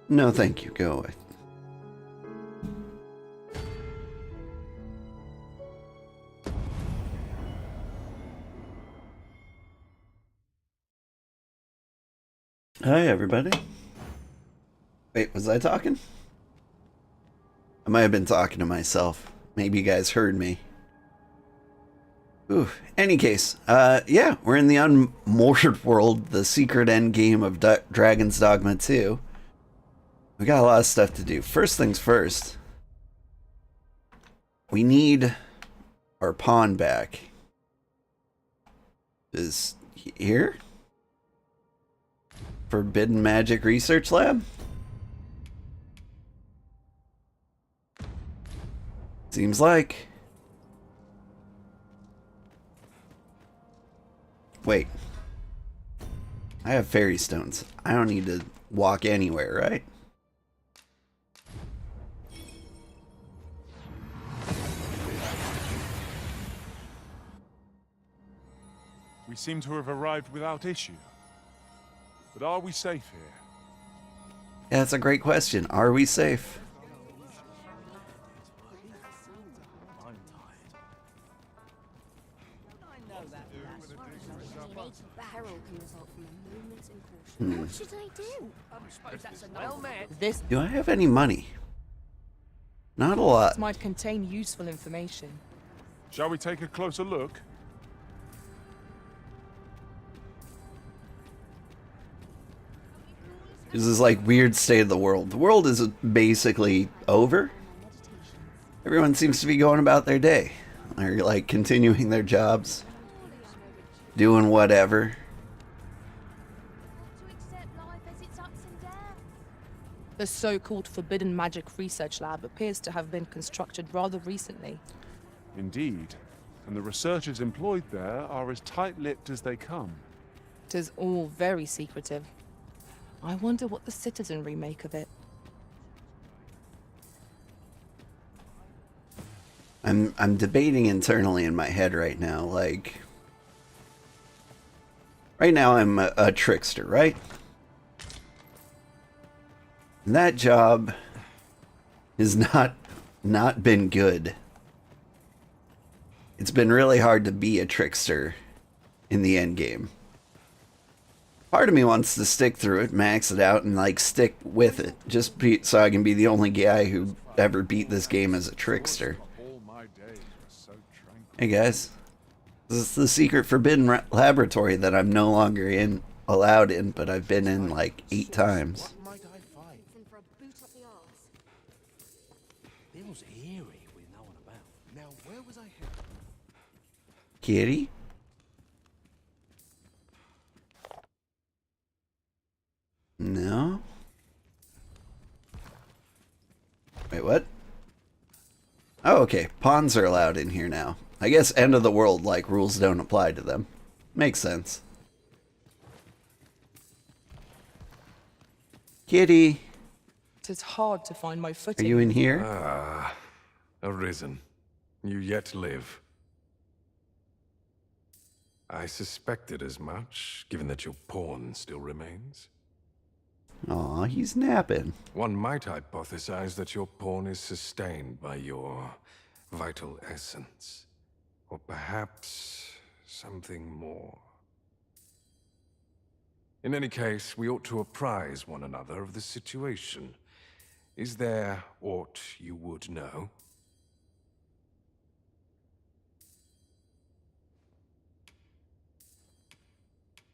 No, thank you. Go away. Hi, everybody. Wait, was I talking? I might have been talking to myself. Maybe you guys heard me. Ooh, any case, yeah, we're in the unmoored world, the secret end game of Dragon's Dogma 2. We got a lot of stuff to do. First things first, we need our pawn back. Is here? Forbidden Magic Research Lab? Seems like. Wait. I have fairy stones. I don't need to walk anywhere, right? We seem to have arrived without issue. But are we safe here? Yeah, that's a great question. Are we safe? What should I do? Do I have any money? Not a lot. This might contain useful information. Shall we take a closer look? This is like weird state of the world. The world is basically over. Everyone seems to be going about their day. They're like continuing their jobs, doing whatever. The so-called Forbidden Magic Research Lab appears to have been constructed rather recently. Indeed. And the researchers employed there are as tight-lipped as they come. It is all very secretive. I wonder what the citizenry make of it. I'm debating internally in my head right now, like right now I'm a trickster, right? And that job has not been good. It's been really hard to be a trickster in the end game. Part of me wants to stick through it, max it out, and like stick with it, just so I can be the only guy who ever beat this game as a trickster. Hey guys, this is the secret forbidden laboratory that I'm no longer allowed in, but I've been in like 8 times. Kitty? No? Wait, what? Oh, okay. Pawns are allowed in here now. I guess end of the world, like, rules don't apply to them. Makes sense. Kitty! It is hard to find my footing. Are you in here? Ah, arisen. You yet live. I suspected as much, given that your pawn still remains. Aw, he's napping. One might hypothesize that your pawn is sustained by your vital essence. Or perhaps something more. In any case, we ought to apprise one another of the situation. Is there aught you would know?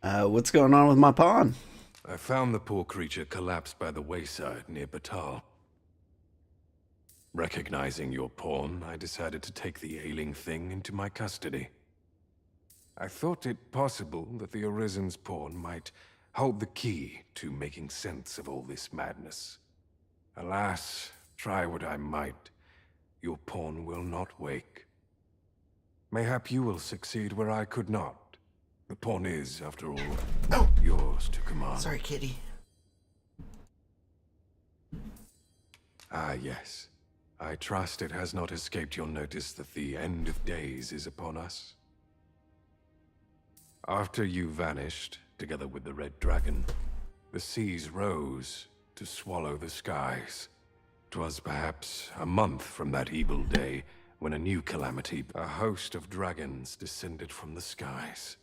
What's going on with my pawn? I found the poor creature collapsed by the wayside near Battahl. Recognizing your pawn, I decided to take the ailing thing into my custody. I thought it possible that the Arisen's pawn might hold the key to making sense of all this madness. Alas, try what I might, your pawn will not wake. Mayhap you will succeed where I could not. The pawn is, after all, yours to command. Sorry, kitty. Ah, yes. I trust it has not escaped your notice that the end of days is upon us. After you vanished, together with the Red Dragon, the seas rose to swallow the skies. 'Twas perhaps a month from that evil day when a new calamity, a host of dragons descended from the skies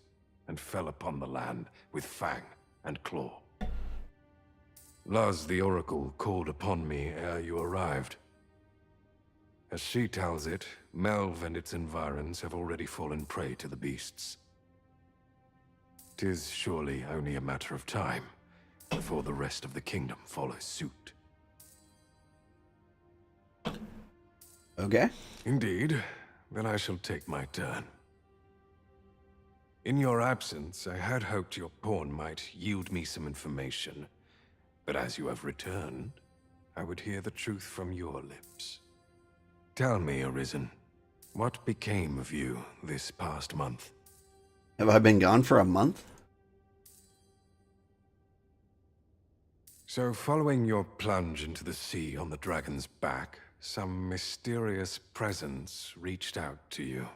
and fell upon the land with fang and claw. Laz the Oracle called upon me ere you arrived. As she tells it, Melve and its environs have already fallen prey to the beasts. 'Tis surely only a matter of time before the rest of the kingdom follows suit. Okay. Indeed. Then I shall take my turn. In your absence, I had hoped your pawn might yield me some information. But as you have returned, I would hear the truth from your lips. Tell me, Arisen, what became of you this past month? Have I been gone for a month? So, following your plunge into the sea on the dragon's back, some mysterious presence reached out to you.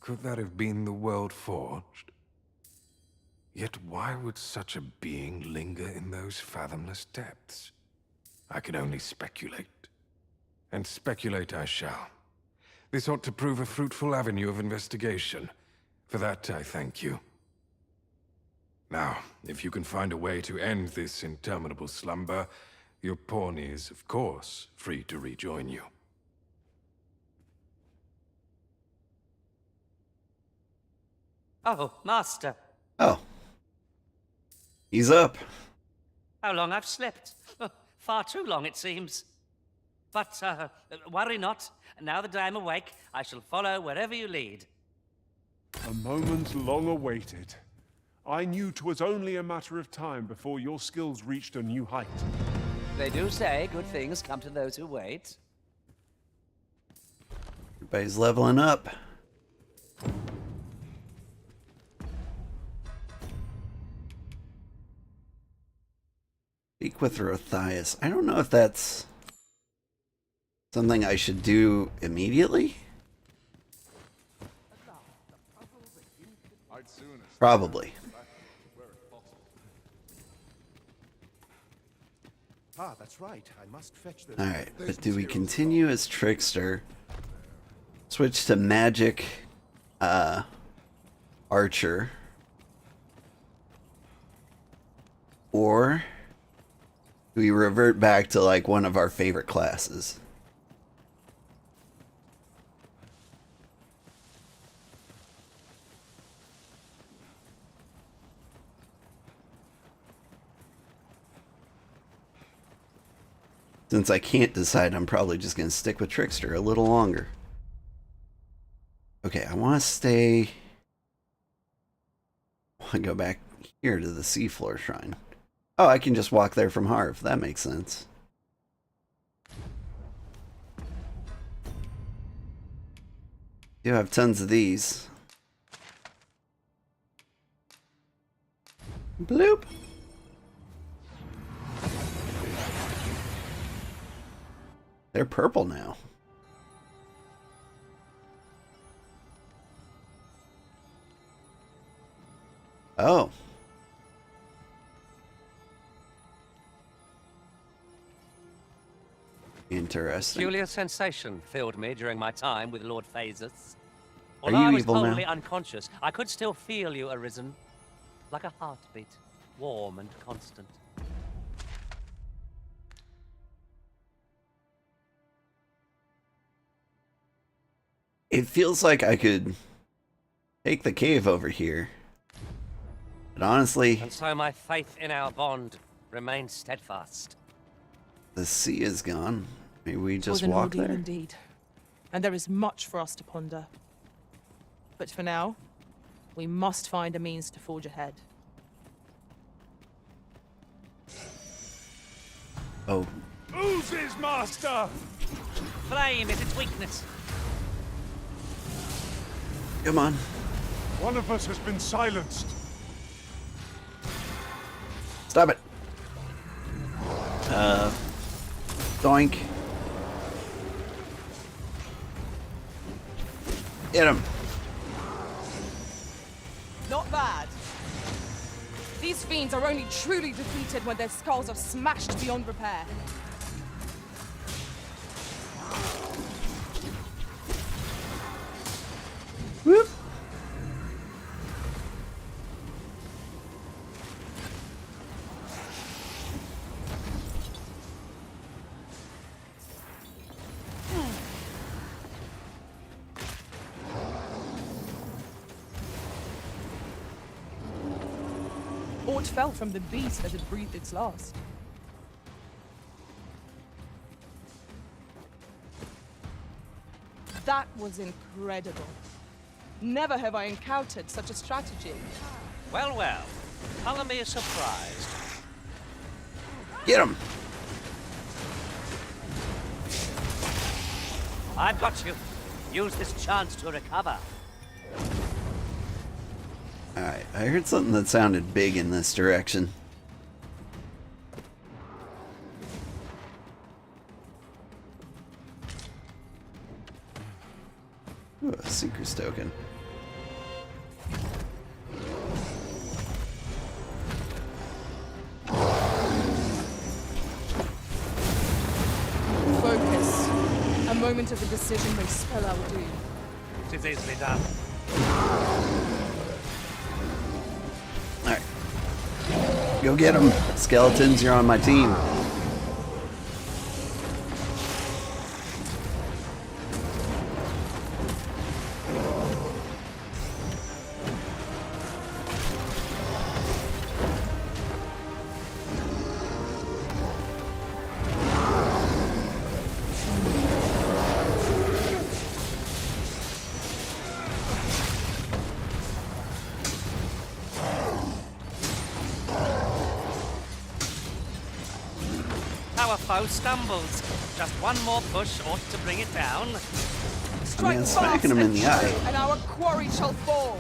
Could that have been the World Forged? Yet why would such a being linger in those fathomless depths? I can only speculate. And speculate I shall. This ought to prove a fruitful avenue of investigation. For that, I thank you. Now, if you can find a way to end this interminable slumber, your pawn is, of course, free to rejoin you. Oh, Master. Oh. He's up. How long I've slept. Far too long, it seems. But, worry not. Now that I am awake, I shall follow wherever you lead. A moment long awaited. I knew 'twas only a matter of time before your skills reached a new height. They do say good things come to those who wait. Everybody's leveling up. Speak with Rothias. I don't know if that's something I should do immediately. Probably. Ah, that's right. I must fetch the... Alright, but do we continue as Trickster? Switch to Magic Archer. Or do we revert back to like one of our favorite classes? Since I can't decide, I'm probably just going to stick with Trickster a little longer. Okay, I want to stay... I want to go back here to the Seafloor Shrine. Oh, I can just walk there from Harv. That makes sense. Do have tons of these. Bloop! They're purple now. Oh. Interesting. Peculiar sensation filled me during my time with Lord Phasus. Are Although you I was evil now? wholly unconscious, I could still feel you, Arisen. Like a heartbeat, warm and constant. It feels like I could take the cave over here. But honestly, And so my faith in our bond remains steadfast. the sea is gone. Maybe we It was just an walk ordeal there? indeed. And there is much for us to ponder. But for now, we must find a means to forge ahead. Oh, Oozes, Master! Flame is its weakness. come on. One of us has been silenced. Stop it. Doink. Hit him. Not bad. These fiends are only truly defeated when their skulls are smashed beyond repair. Whoop. Aught fell from the beast as it breathed its last. That was incredible. Never have I encountered such a strategy. Well, well. Color me surprised. Get him. I've got you. Use this chance to recover. Alright, I heard something that sounded big in this direction. Ooh, a Seeker's token. Focus. A moment of indecision may spell our doom. It is easily done. Alright. Go get them. Skeletons, you're on my team. Our foe stumbles. Just one more push ought to bring it down. Strike Man, fast smacking him in and the true, eye. and our quarry shall fall.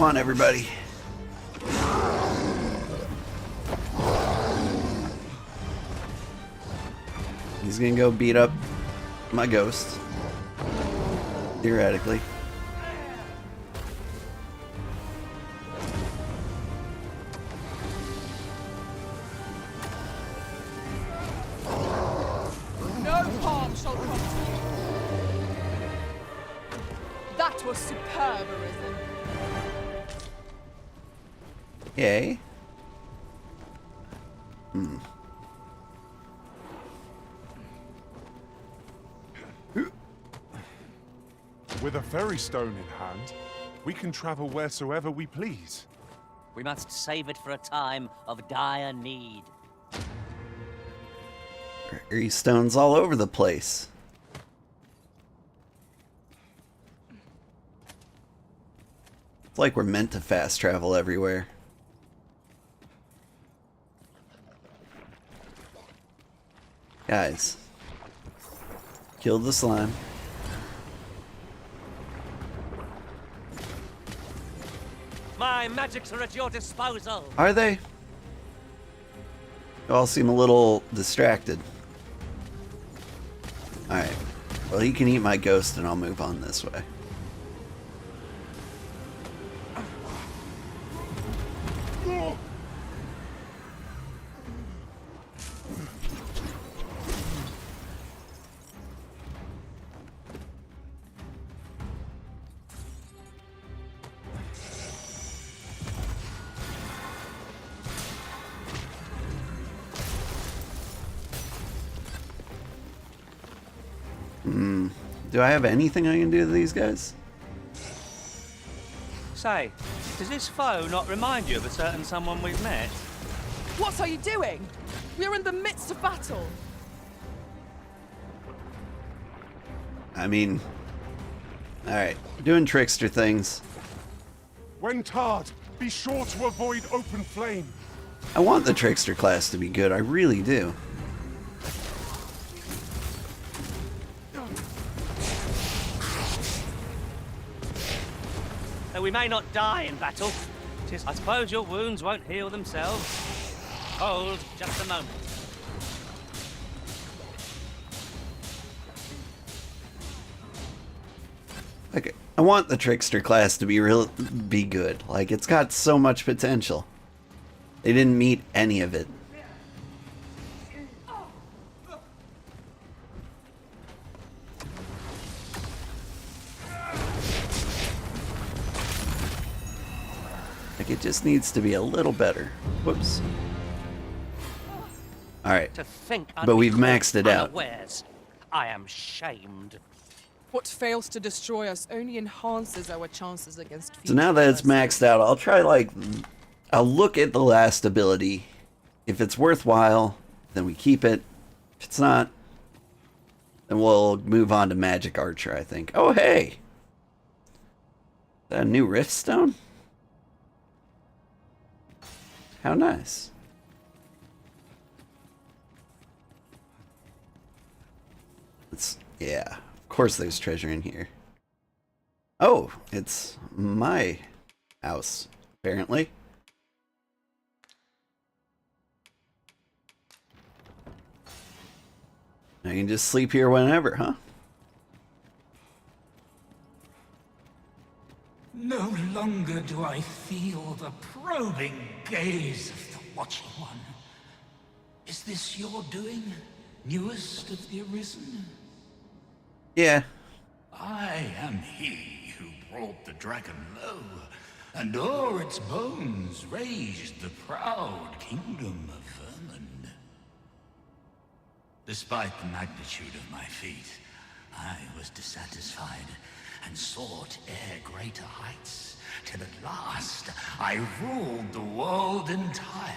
Come on, everybody. He's gonna go beat up my ghost. Theoretically. No harm shall come to you. That was superb, Arisen. Yay. With a ferry stone in hand, we can travel wheresoever we please. We must save it for a time of dire need. Prairie stones all over the place. It's like we're meant to fast travel everywhere. Guys. Kill the slime. My magics are at your disposal. Are they? You all seem a little distracted. Alright. Well, he can eat my ghost and I'll move on this way. Do I have anything I can do to these guys? Say, does this foe not remind you of a certain someone we've met? What are you doing? We are in the midst of battle. I mean... Alright, doing trickster things. When tarred, be sure to avoid open flame. I want the trickster class to be good, I really do. We may not die in battle. I suppose your wounds won't heal themselves. Hold just a moment. Okay, I want the Trickster class to be good. Like, it's got so much potential. They didn't meet any of it. Like, it just needs to be a little better. Whoops. Alright. To think But we've maxed it out. unawares. I am shamed. What fails to destroy us only enhances our chances against future So now that it's adversity. maxed out, I'll try, like, I'll look at the last ability. If it's worthwhile, then we keep it. If it's not, then we'll move on to Magic Archer, I think. Oh, hey! Is that a new Rift Stone? How nice. Yeah, of course there's treasure in here. Oh, it's my house, apparently. I can just sleep here whenever, huh? No longer do I feel the probing gaze of the Watching One. Is this your doing, newest of the Arisen? Yeah. I am he who brought the dragon low, and o'er its bones raised the proud kingdom of vermin. Despite the magnitude of my feat, I was dissatisfied and sought e'er greater heights, till at last I ruled the world entire.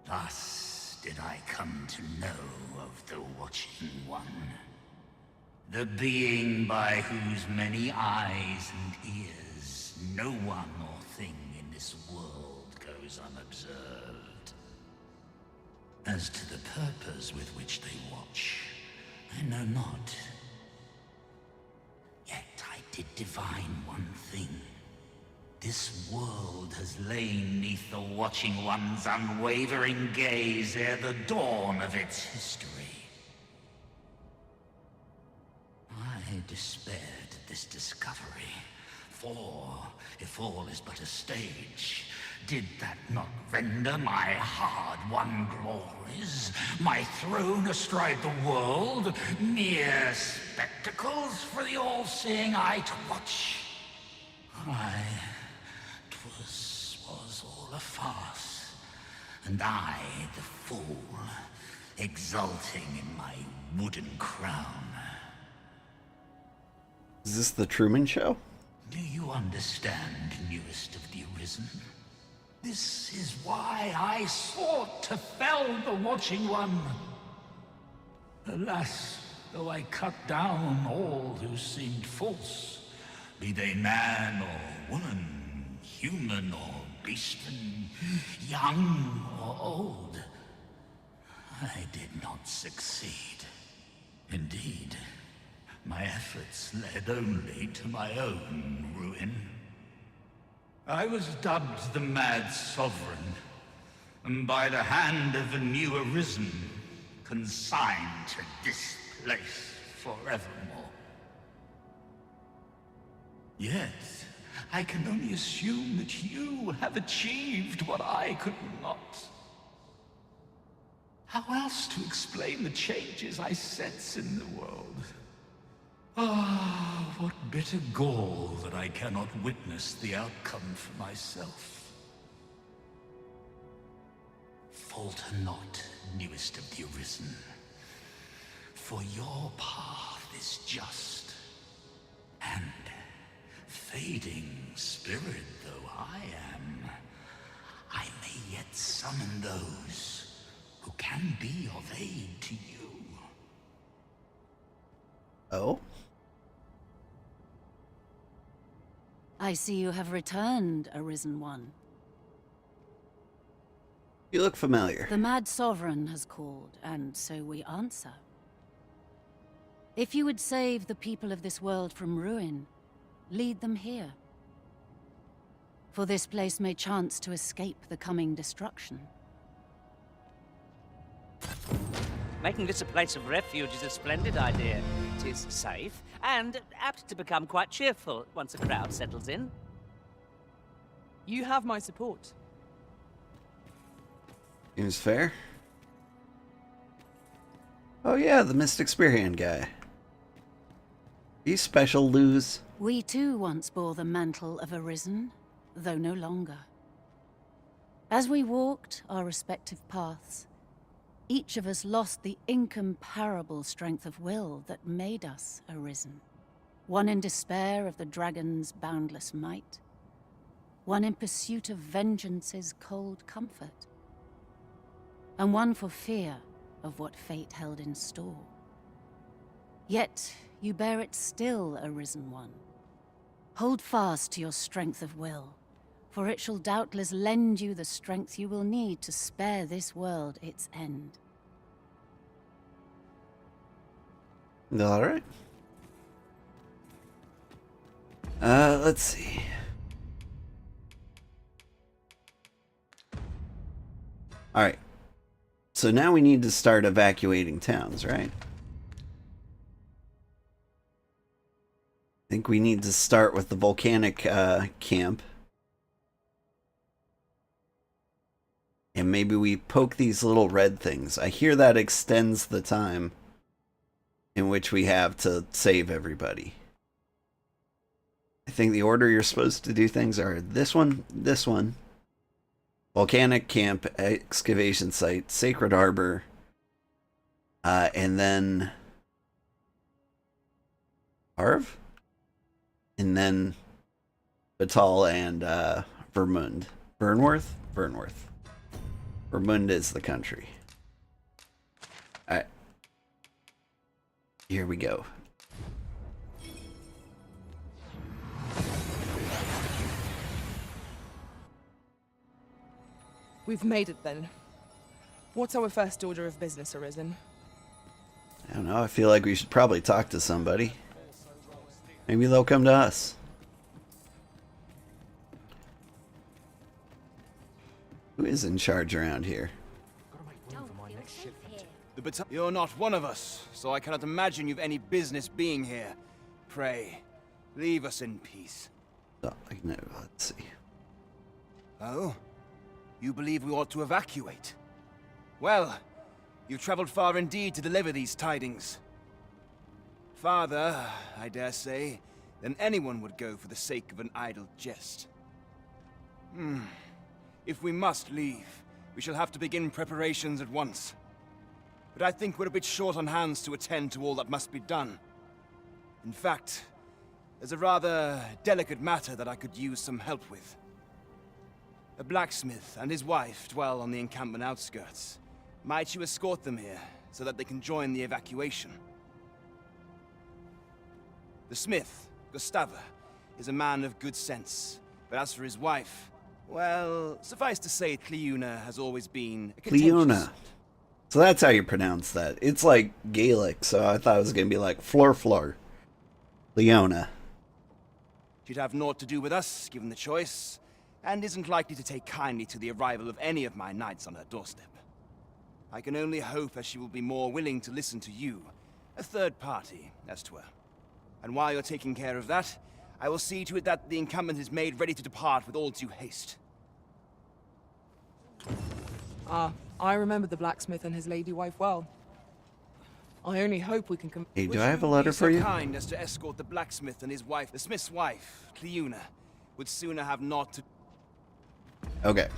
Thus did I come to know of the Watching One. The being by whose many eyes and ears no one or thing in this world goes unobserved. As to the purpose with which they watch, I know not. Yet I did divine one thing. This world has lain neath the Watching One's unwavering gaze ere the dawn of its history. I despaired at this discovery, for if all is but a stage, did that not render my hard-won glories, my throne astride the world, mere spectacles for the all-seeing eye to watch? Aye, 'twas all a farce, and I the fool, exulting in my wooden crown. Is this the Truman Show? Do you understand, newest of the Arisen? This is why I sought to fell the Watching One. Alas, though I cut down all who seemed false, be they man or woman, human or beastman, young or old, I did not succeed. Indeed, my efforts led only to my own ruin. I was dubbed the Mad Sovereign, and by the hand of a new Arisen, consigned to this place forevermore. Yet, I can only assume that you have achieved what I could not. How else to explain the changes I sense in the world? Ah, what bitter gall that I cannot witness the outcome for myself. Falter not, newest of the Arisen, for your path is just, and fading spirit though I am, I may yet summon those who can be of aid to you. Oh? I see you have returned, Arisen One. You look familiar. The Mad Sovereign has called, and so we answer. If you would save the people of this world from ruin, lead them here. For this place may chance to escape the coming destruction. Making this a place of refuge is a splendid idea. It is safe and apt to become quite cheerful once a crowd settles in. You have my support. Seems fair. Oh yeah, the Mystic Spearhand guy. He's special, Luz. We too once bore the mantle of Arisen, though no longer. As we walked our respective paths, each of us lost the incomparable strength of will that made us Arisen. One in despair of the dragon's boundless might, one in pursuit of vengeance's cold comfort, and one for fear of what fate held in store. Yet you bear it still, Arisen One. Hold fast to your strength of will, for it shall doubtless lend you the strength you will need to spare this world its end. Alright. Let's see. Alright. So now we need to start evacuating towns, right? I think we need to start with the Volcanic Camp. And maybe we poke these little red things. I hear that extends the time in which we have to save everybody. I think the order you're supposed to do things are this one, Volcanic Camp, Excavation Site, Sacred Arbor, and then Arv? And then Battahl and Verworth? Vermund is the country. Alright. Here we go. We've made it then. What's our first order of business, Arisen? I don't know, I feel like we should probably talk to somebody. Maybe they'll come to us. Who is in charge around here? You're not one of us, so I cannot imagine you've any business being here. Pray, leave us in peace. Oh, no, let's see. Oh? You believe we ought to evacuate? Well, you've traveled far indeed to deliver these tidings. Farther, I dare say, than anyone would go for the sake of an idle jest. If we must leave, we shall have to begin preparations at once. But I think we're a bit short on hands to attend to all that must be done. In fact, there's a rather delicate matter that I could use some help with. A blacksmith and his wife dwell on the encampment outskirts. Might you escort them here, so that they can join the evacuation? The smith, Gustava, is a man of good sense, but as for his wife, well, suffice to say, Cleuna has always been a Cleuna. So that's how you pronounce that. It's like Gaelic, so I thought it was going to be like Flor. Leona. She'd have naught to do with us, given the choice, and isn't likely to take kindly to the arrival of any of my knights on her doorstep. I can only hope that she will be more willing to listen to you, a third party, as 'twere. And while you're taking care of that, I will see to it that the encampment is made ready to depart with all due haste. I remember the blacksmith and his lady wife well. I only hope we can Hey, do I have a letter for you? So kind as to escort the blacksmith and his wife. The smith's wife, Cleuna, would sooner have naught to... Okay.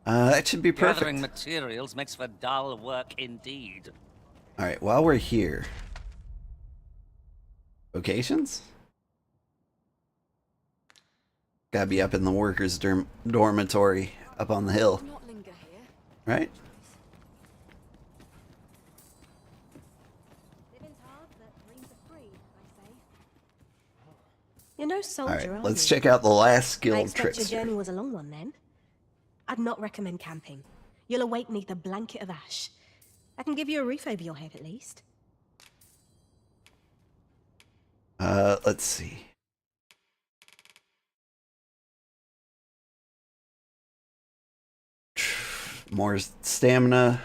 That should be perfect. Gathering materials makes for dull work indeed. Alright, while we're here... Vocations? Gotta be up in the workers' dormitory, up on the hill. Right? You're no soldier, Alright, are let's you? check out the last I skill expect your Trickster. journey was a long one then. I'd not recommend camping. You'll awake neath a blanket of ash. I can give you a roof over your head at least. Let's see. More stamina.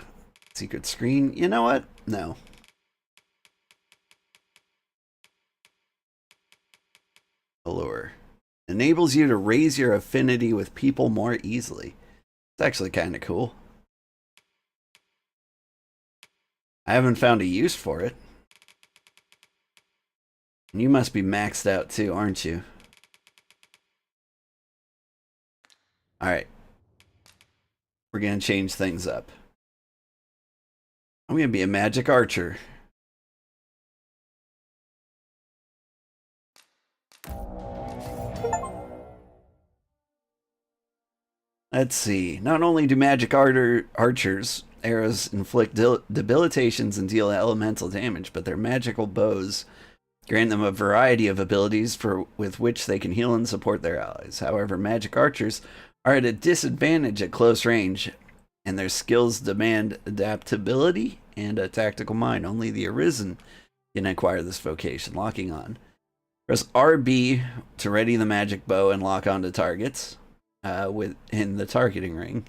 Secret screen. You know what? No. Allure. Enables you to raise your affinity with people more easily. It's actually kind of cool. I haven't found a use for it. And you must be maxed out too, aren't you? Alright. We're gonna change things up. I'm gonna be a magic archer. Let's see. Not only do magic archers arrows inflict debilitations and deal elemental damage, but their magical bows grant them a variety of abilities with which they can heal and support their allies. However, magic archers are at a disadvantage at close range, and their skills demand adaptability and a tactical mind. Only the Arisen can acquire this vocation. Locking on. Press RB to ready the magic bow and lock onto targets within the targeting ring.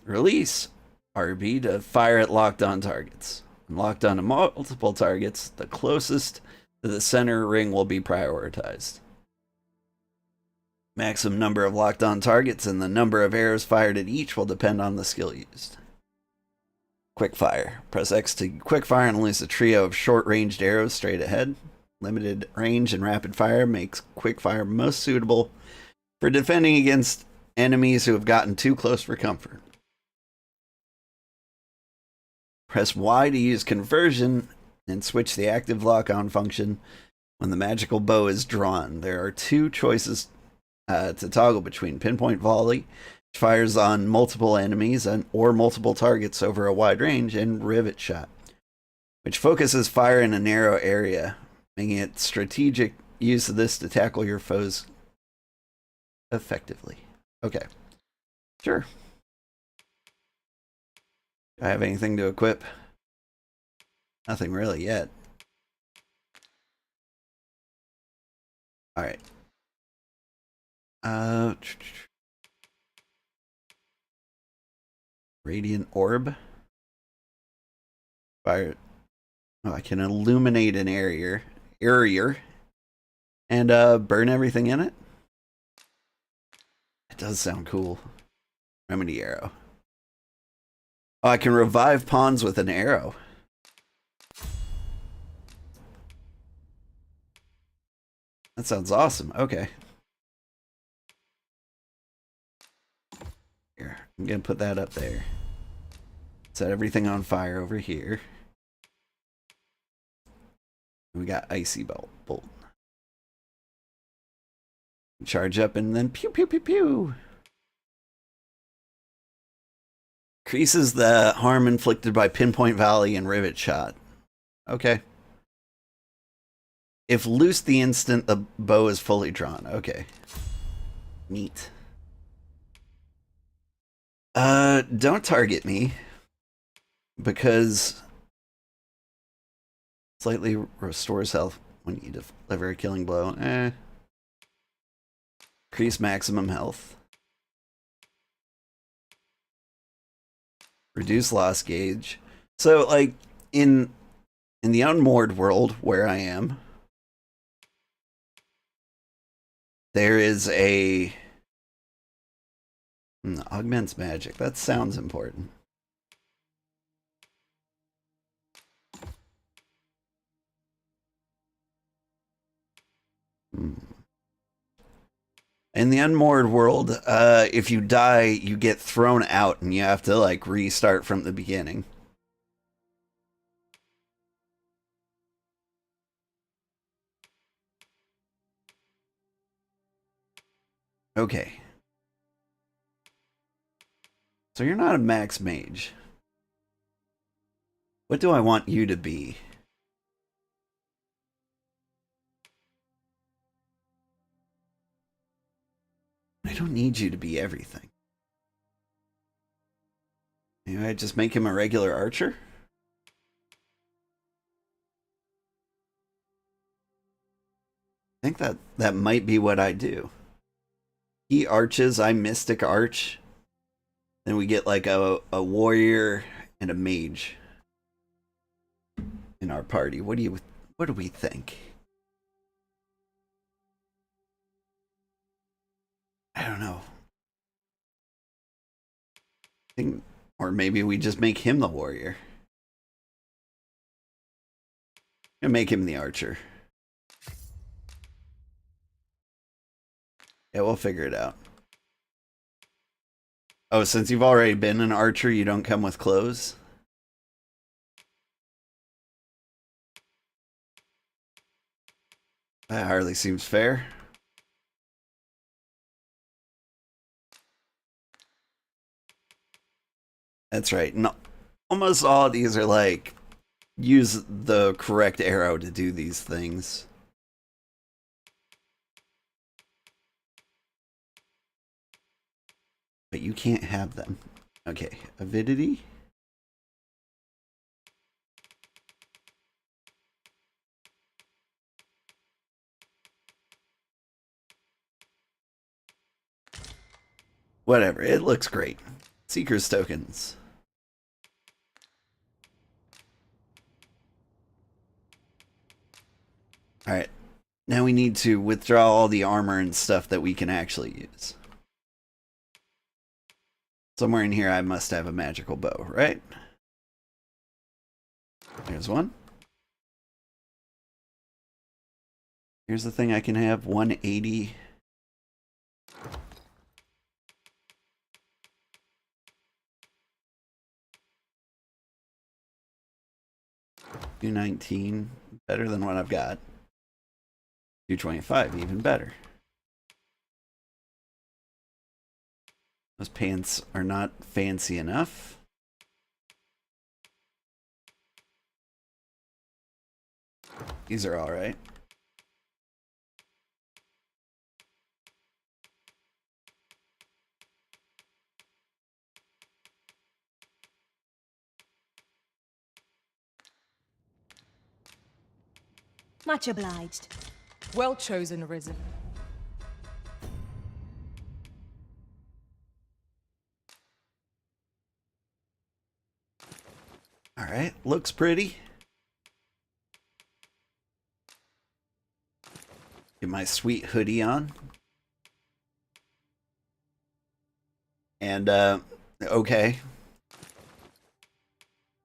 Release RB to fire at locked on targets. When locked onto multiple targets, the closest to the center ring will be prioritized. Maximum number of locked on targets and the number of arrows fired at each will depend on the skill used. Quick fire. Press X to quick fire and release a trio of short ranged arrows straight ahead. Limited range and rapid fire makes quick fire most suitable for defending against enemies who have gotten too close for comfort. Press Y to use conversion and switch the active lock-on function when the magical bow is drawn. There are two choices to toggle between: pinpoint volley, which fires on multiple enemies or multiple targets over a wide range, and rivet shot, which focuses fire in a narrow area, making it strategic use of this to tackle your foes effectively. Okay, sure. Do I have anything to equip? Nothing really yet. Alright. Radiant orb. Fire. Oh, I can illuminate an area and burn everything in it. It does sound cool. Remedy arrow. Oh, I can revive pawns with an arrow. That sounds awesome. Okay. Here, I'm gonna put that up there. Set everything on fire over here. We got icy bolt. Charge up and then pew pew pew pew. Increases the harm inflicted by pinpoint volley and rivet shot. Okay. If loose the instant the bow is fully drawn. Okay. Neat. Don't target me. Because slightly restores health when you deliver a killing blow. Increase maximum health. Reduce loss gauge. So, like, in the unmoored world where I am, there is a augments magic. That sounds important. In the unmoored world, if you die, you get thrown out and you have to, like, restart from the beginning. Okay. So you're not a max mage. What do I want you to be? I don't need you to be everything. Maybe I just make him a regular archer? I think that might be what I do. He arches, I mystic arch. Then we get like a warrior and a mage in our party. What do we think? I don't know. Or maybe we just make him the warrior. And make him the archer. Yeah, we'll figure it out. Oh, since you've already been an archer, you don't come with clothes? That hardly seems fair. That's right. No, almost all of these are like, use the correct arrow to do these things. But you can't have them. Okay, avidity. Whatever, it looks great. Seeker's tokens. Alright, now we need to withdraw all the armor and stuff that we can actually use. Somewhere in here I must have a magical bow, right? There's one. Here's the thing I can have, 180. $219, better than what I've got. $225, even better. Those pants are not fancy enough. These are all right. Much obliged. Well chosen, Arisen. All right, looks pretty. Get my sweet hoodie on. And, okay.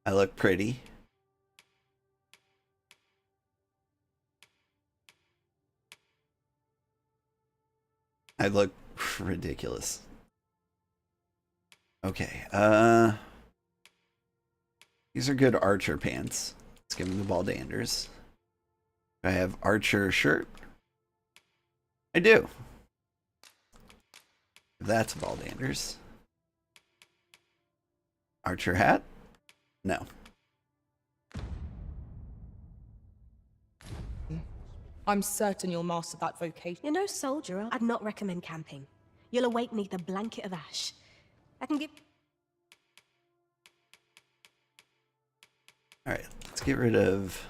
I look pretty. I look ridiculous. Okay, these are good archer pants. Let's give them the Baldanders. I have archer shirt. I do. That's Baldanders. Archer hat? No. I'm certain you'll master that vocation. You're no soldier. I'd not recommend camping. You'll awake beneath a blanket of ash. I can give... Alright, let's get rid of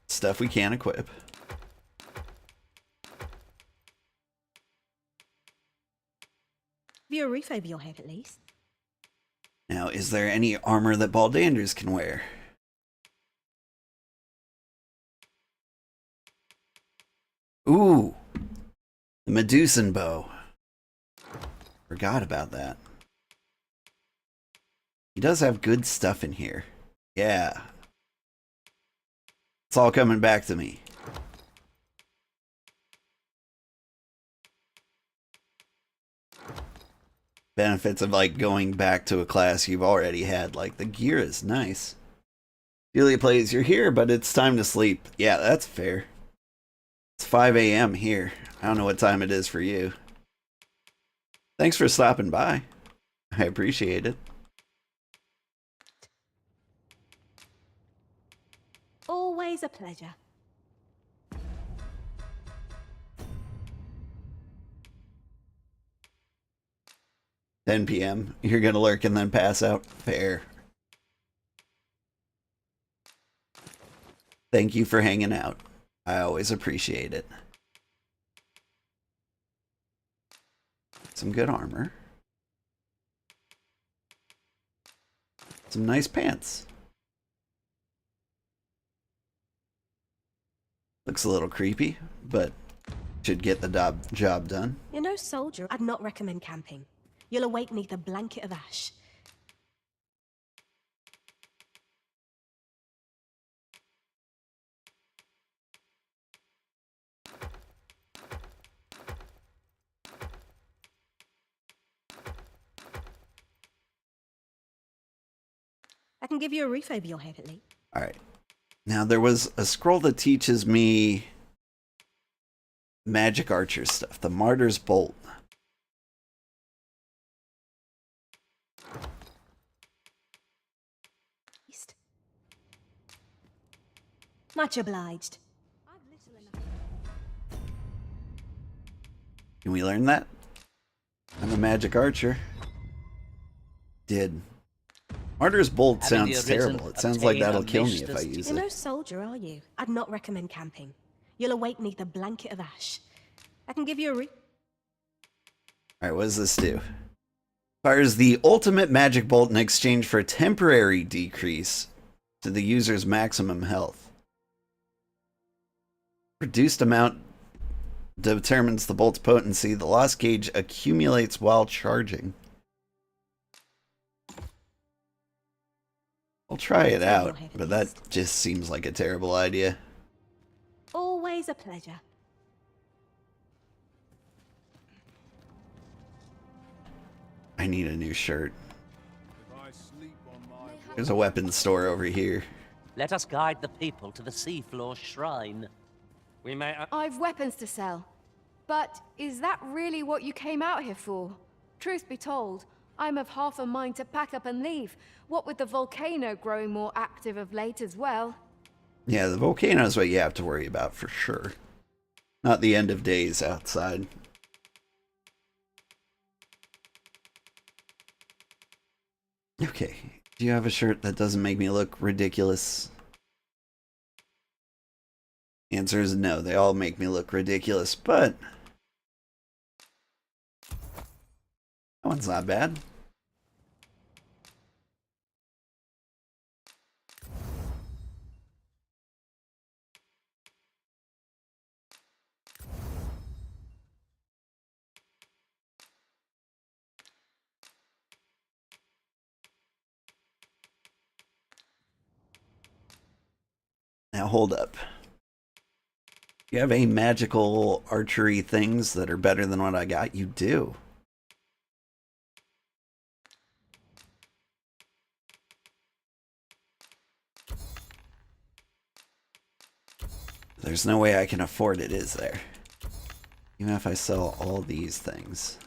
stuff we can't equip. Have you a roof over your head, at least? Now, is there any armor that Baldanders can wear? Ooh, the Medusan bow. Forgot about that. He does have good stuff in here. Yeah. It's all coming back to me. Benefits of like going back to a class you've already had. Like the gear is nice. Julia plays, you're here, but it's time to sleep. Yeah, that's fair. It's 5 a.m. here. I don't know what time it is for you. Thanks for stopping by. I appreciate it. Always a pleasure. I 10 p.m. You're gonna lurk and then pass out. Fair. Thank you for hanging out. I always appreciate it. Some good armor. Some nice pants. Looks a little creepy, but should get the job done. You're no soldier. I'd not recommend camping. You'll await neath a blanket of ash. I can give you a roof over your head at least. Alright. Now there was a scroll that teaches me magic archer stuff. The Martyr's Bolt. Much obliged. Can we learn that? I'm a magic archer. Did. Martyr's Bolt sounds terrible. It sounds like that'll kill me if I use it. You're no soldier, are you? I'd not recommend camping. You'll await neath a blanket of ash. I can give you a Alright, what does this do? Fires the ultimate magic bolt in exchange for a temporary decrease to the user's maximum health. Reduced amount determines the bolt's potency. The loss gauge accumulates while charging. I'll try it out, but that just seems like a terrible idea. Always a pleasure. I need a new shirt. There's a weapons store over here. Let us guide the people to the seafloor shrine. We may... I've weapons to sell. But is that really what you came out here for? Truth be told, I'm of half a mind to pack up and leave. What with the volcano growing more active of late as well. Yeah, the volcano is what you have to worry about for sure. Not the end of days outside. Okay, do you have a shirt that doesn't make me look ridiculous? Answer is no, they all make me look ridiculous, but that one's not bad. Now hold up. You have any magical archery things that are better than what I got? You do. There's no way I can afford it, is there? Even if I sell all these things.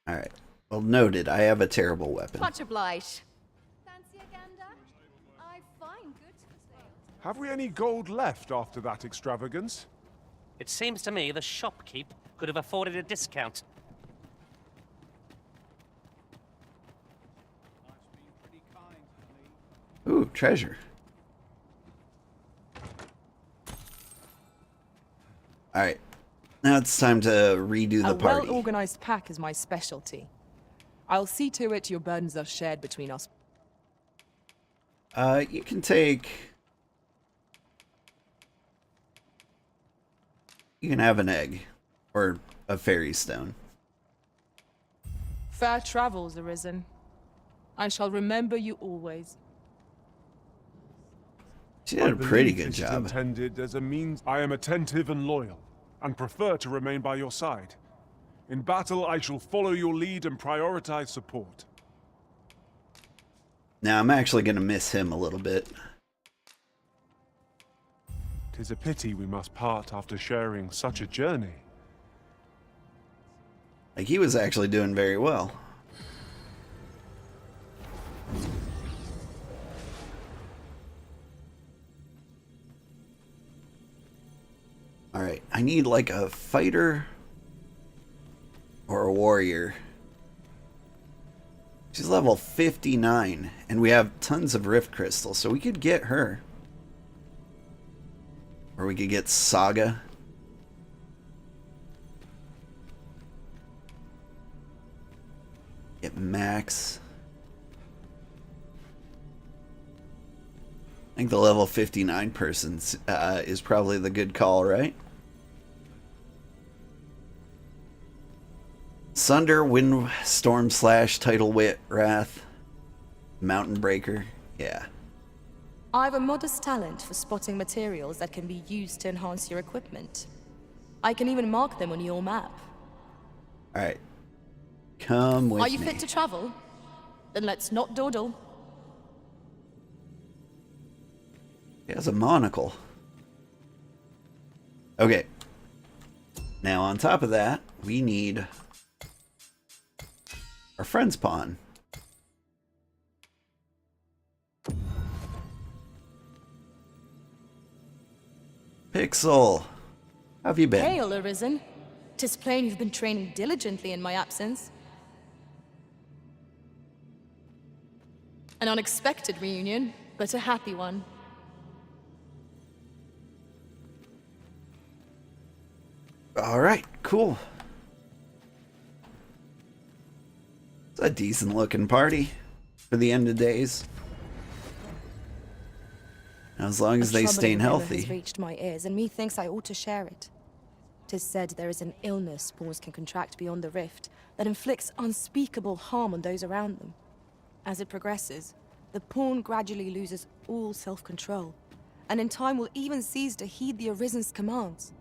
Alright. Well, noted. I have a terrible weapon. Much obliged. Fancy a gander? I find goods for sale. Have we any gold left after that extravagance? It seems to me the shopkeep could have afforded a discount. Ooh, treasure. Alright. Now it's time to redo the party. A well-organized pack is my specialty. I'll see to it your burdens are shared between us. You can take... You can have an egg. Or a fairy stone. Fair travels, Arisen. I shall remember you always. She did a pretty good This is job. intended as a means. I am attentive and loyal, and prefer to remain by your side. In battle, I shall follow your lead and prioritize support. Now, I'm actually going to miss him a little bit. 'Tis a pity we must part after sharing such a journey. Like, he was actually doing very well. Alright, I need like a fighter or a warrior. She's level 59, and we have tons of rift crystals, so we could get her. Or we could get Saga. Get Max. I think the level 59 person is probably the good call, right? Sunder, Windstorm Slash, Tidal Wit, Wrath, Mountain Breaker. Yeah. I have a modest talent for spotting materials that can be used to enhance your equipment. I can even mark them on your map. Alright. Come with me. Are you fit to travel? Then let's not dawdle. He has a monocle. Okay. Now, on top of that, we need our friend's pawn. Pixel, how have you been? Hail, Arisen. 'Tis plain you've been training diligently in my absence. An unexpected reunion, but a happy one. Alright, cool. It's a decent looking party for the end of days. As long as they stay healthy. Has reached my ears, and methinks I ought to share it. 'Tis said there is an illness spawns can contract beyond the rift that inflicts unspeakable harm on those around them. As it progresses, the pawn gradually loses all self-control, and in time will even cease to heed the Arisen's commands.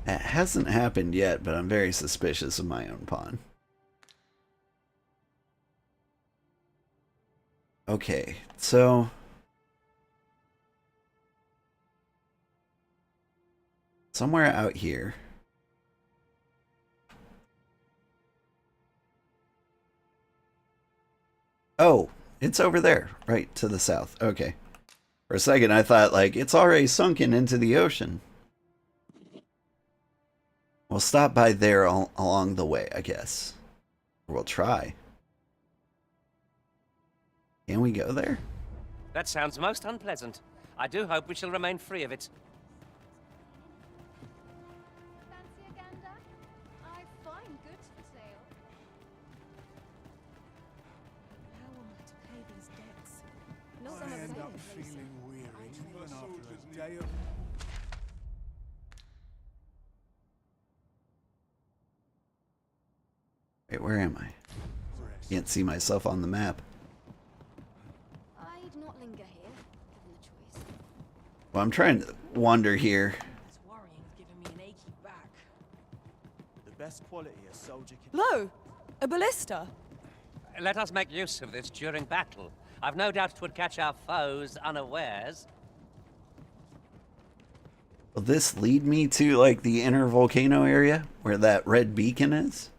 It hasn't happened yet, but I'm very suspicious of my own pawn. Okay, so somewhere out here. Oh, it's over there, right to the south. Okay. For a second, I thought, like, it's already sunken into the ocean. We'll stop by there along the way, I guess. Or we'll try. Can we go there? That sounds most unpleasant. I do hope we shall remain free of it. Fancy a gander? I find goods for sale. How am I to pay these debts? Not I end up feeling weary even after a day of... Wait, where am I? Can't see myself on the map. I'd not linger here, given the choice. Well, I'm trying to wander here. This worrying's giving me an achy back. The best quality a soldier can... Lo! A ballista! Let us make use of this during battle. I've no doubt 'twould catch our foes unawares. Will this lead me to, like, the inner volcano area where that red beacon is?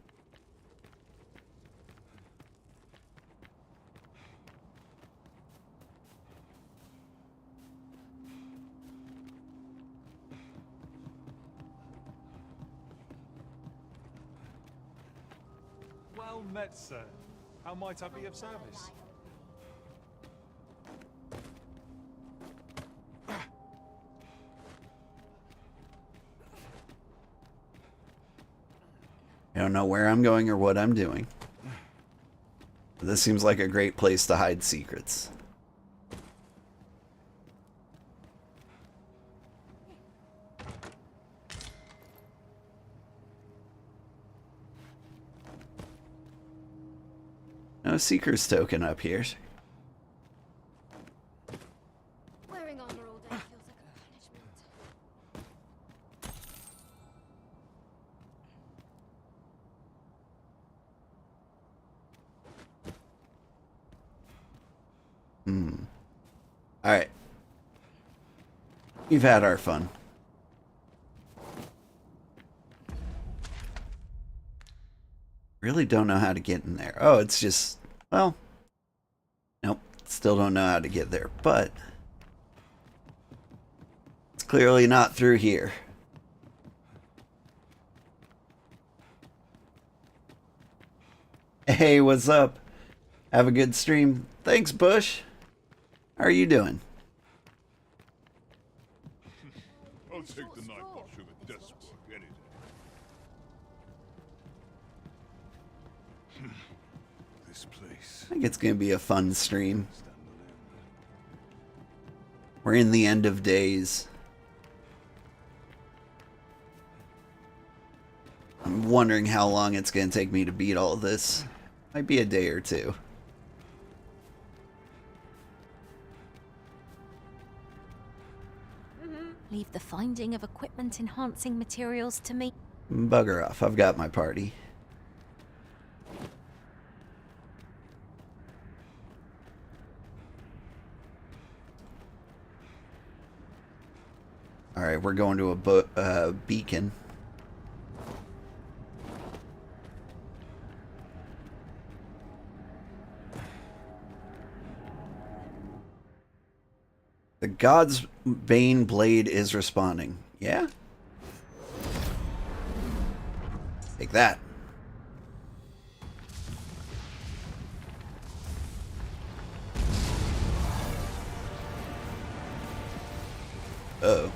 Well met, sir. How might I be of service? I don't know where I'm going or what I'm doing. But this seems like a great place to hide secrets. No Seeker's token up here. Wearing armor all day feels like a punishment. Alright. We've had our fun. Really don't know how to get in there. Oh, it's just, well, nope, still don't know how to get there, but it's clearly not through here. Hey, what's up? Have a good stream. Thanks, Bush. How are you doing? I'll take the knife off Sugar desk any day. This place. I think it's going to be a fun stream. We're in the end of days. I'm wondering how long it's going to take me to beat all of this. Might be a day or two. Leave the finding of equipment-enhancing materials to me. Bugger off. I've got my party. Alright, we're going to a beacon. The God's Bane Blade is responding. Yeah? Take that. Uh-oh.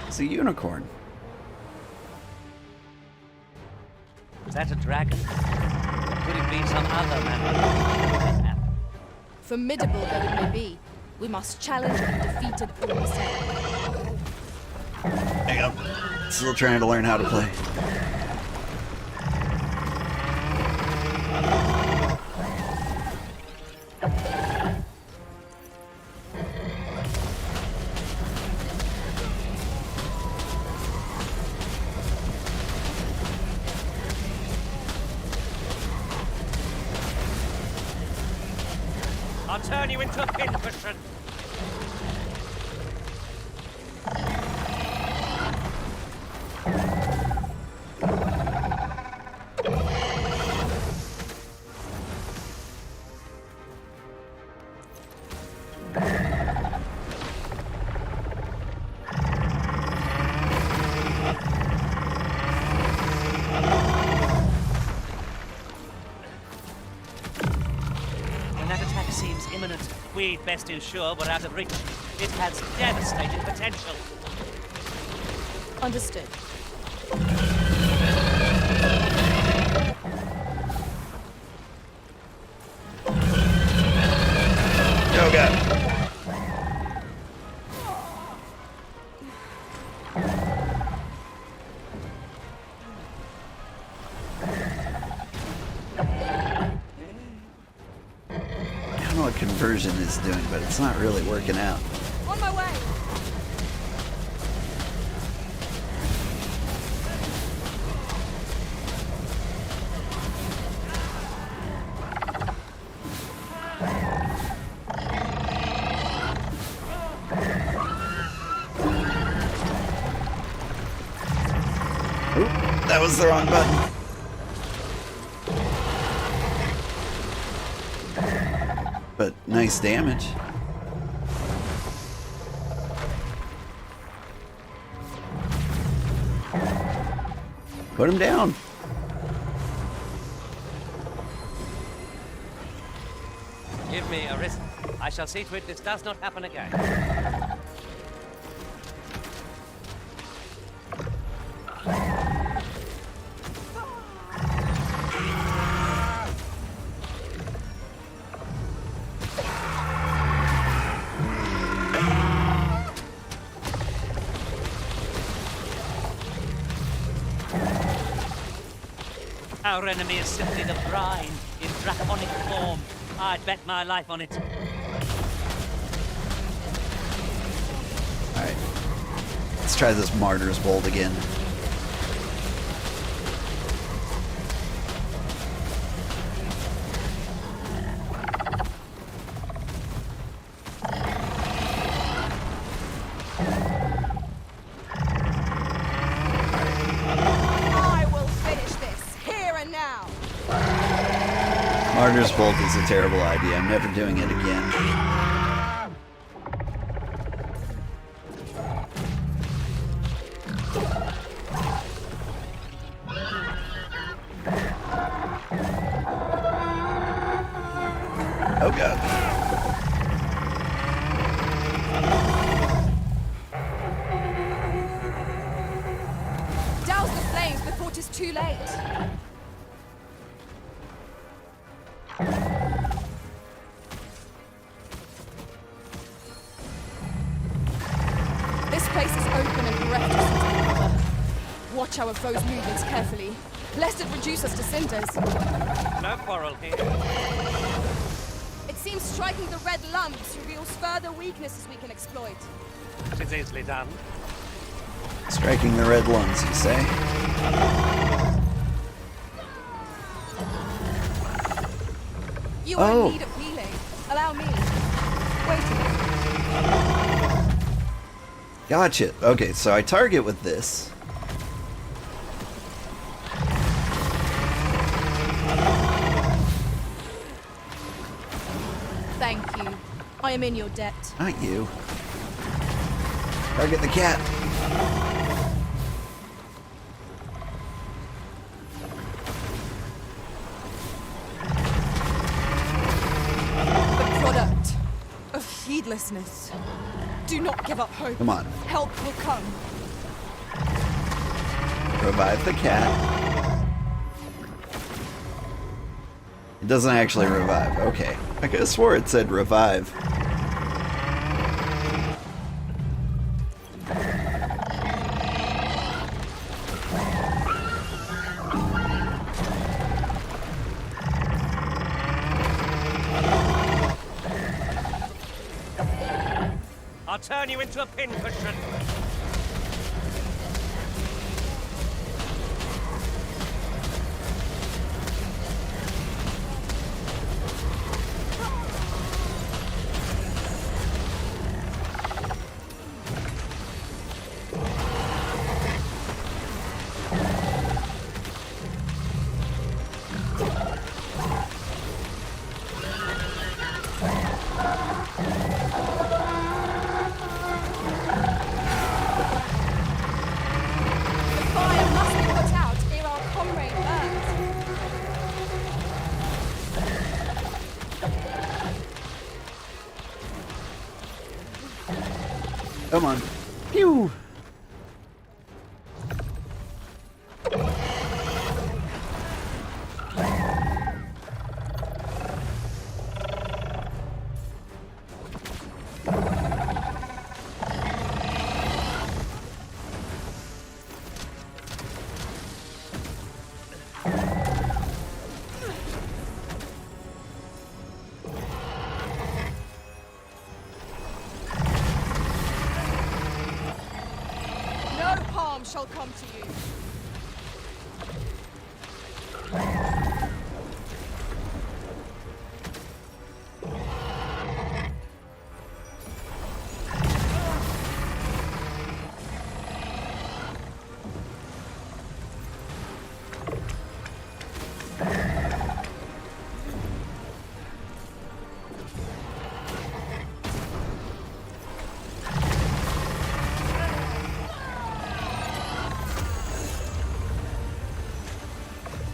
It's a unicorn. Is that a dragon? Could it be some other man? Formidable though it may be, we must challenge and defeat it for ourselves. Hang on. Still trying to learn how to play. I'll turn you into a pincushion. We'd best ensure we're out of reach. It has devastating potential. Understood. Oh god. Conversion is doing, but it's not really working out. On my way. Oop, that was the wrong button. But nice damage. Put him down. Give me a wrist. I shall see to it this does not happen again. Our enemy is simply the brine in draconic form. I'd bet my life on it. Alright. Let's try this Martyr's Bolt again. Martyr's Bolt is a terrible idea. I'm never doing it again. Oh god. Douse the flames before it is too late. This place is open and bereft of suitable cover. Watch our foes' movements carefully, lest it reduce us to cinders. No quarrel here. It seems striking the red lumps reveals further weaknesses we can exploit. It is easily done. Striking the red lungs, you say? You are in need of healing. Allow me. Wait a minute. Gotcha. Okay, so I target with this. Thank you. I am in your debt. Not you. Target the cat. The product of heedlessness. Do not give up hope. Come on. Help will come. Revive the cat. It doesn't actually revive. Okay. I could have swore it said revive. I'll turn you into a pincushion. Come on. Pew! Shall come to you.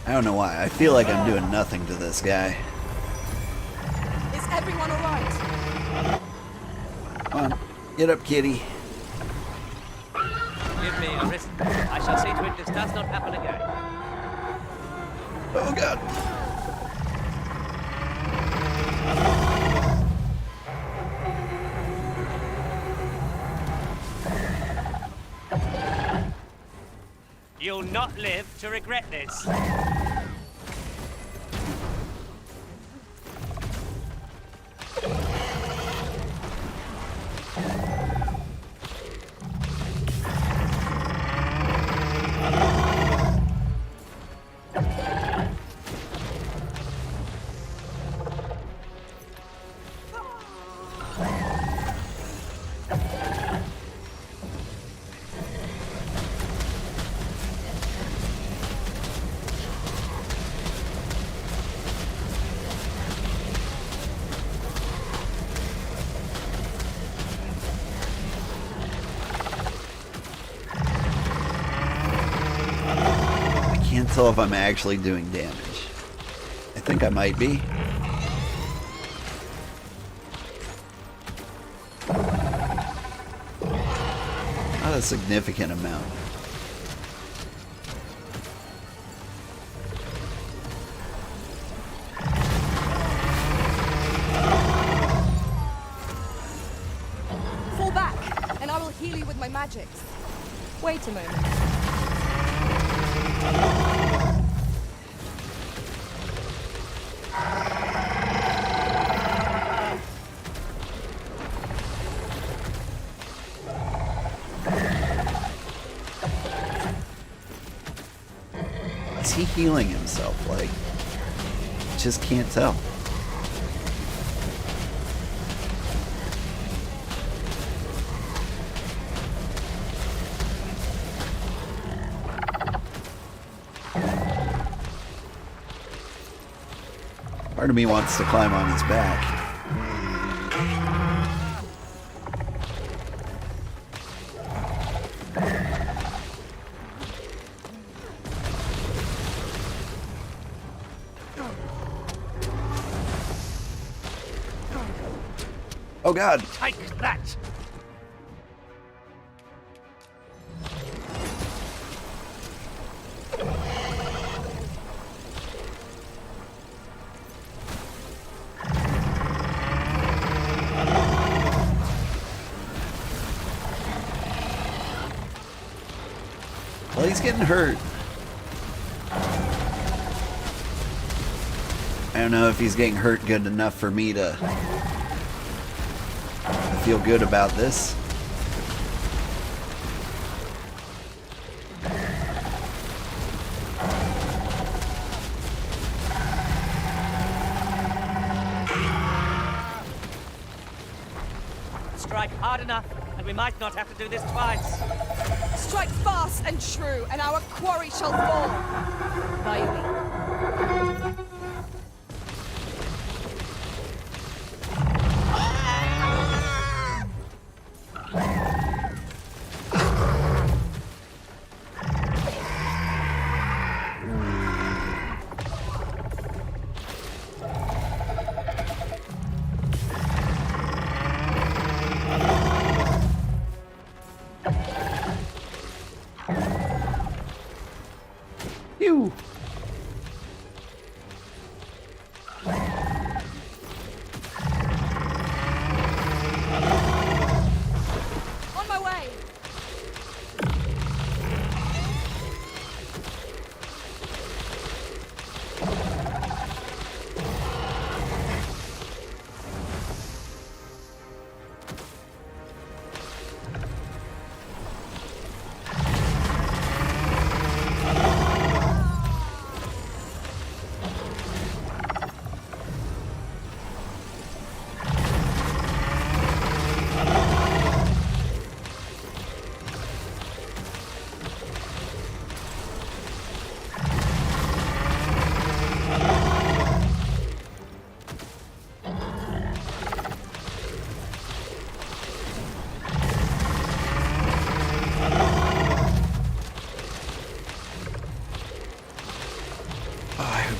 I don't know why. I feel like I'm doing nothing to this guy. Is everyone alright? Come on. Get up, kitty. Give me a wrist. I shall see to it this does not happen again. Oh, God. You'll not live to regret this. tell if I'm actually doing damage. I think I might be. Not a significant amount. Fall back, and I will heal you with my magics. Wait a moment. Is he healing himself? Like, just can't tell. Part of me wants to climb on his back. Oh God! Take that! Well, he's getting hurt. I don't know if he's getting hurt good enough for me to feel good about this. Strike hard enough, and we might not have to do this twice. Strike fast and true, and our quarry shall fall. By your leave. Phew. On my way.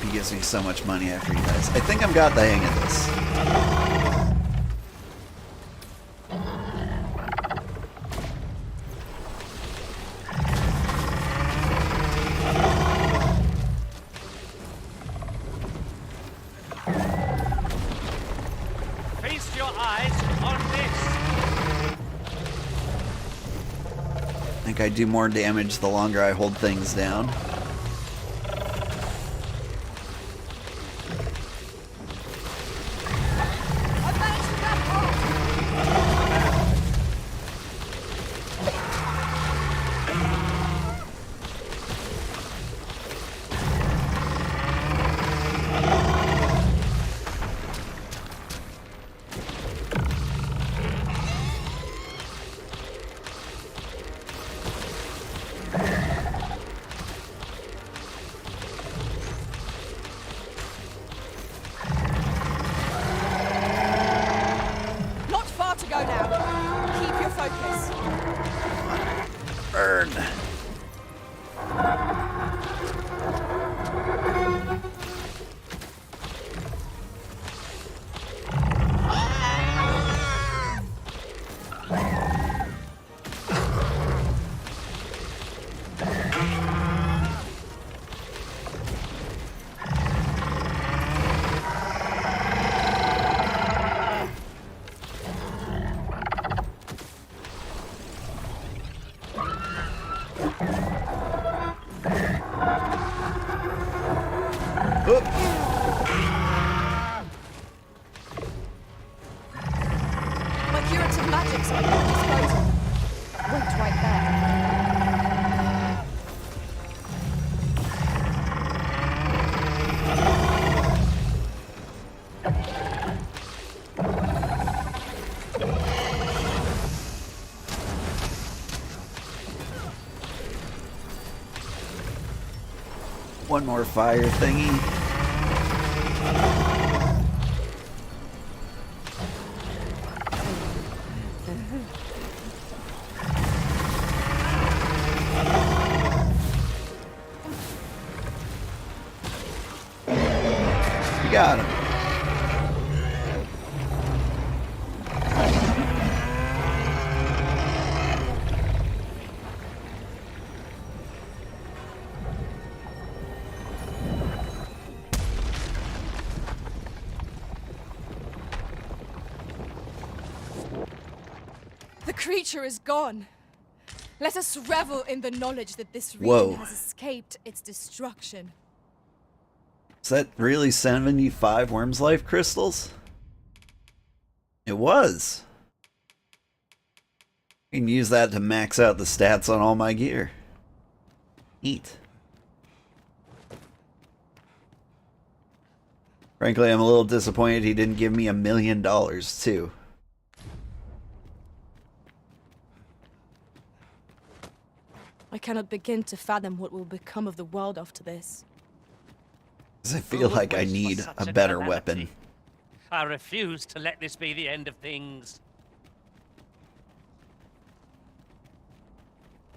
He gives me so much money after he dies. I think I've got the hang of this. Feast your eyes on this. I think I do more damage the longer I hold things down. Burn. My curative magics are at your disposal. Wait right there. One more fire thingy. You got him. The creature is gone. Let us revel in the knowledge that this region Whoa. has escaped its destruction. Is that really 75 Worm's Life crystals? It was. I can use that to max out the stats on all my gear. Neat. Frankly, I'm a little disappointed he didn't give me $1 million too. I cannot begin to fathom what will become of the world after this. Because I feel like I need a better weapon. I refuse to let this be the end of things.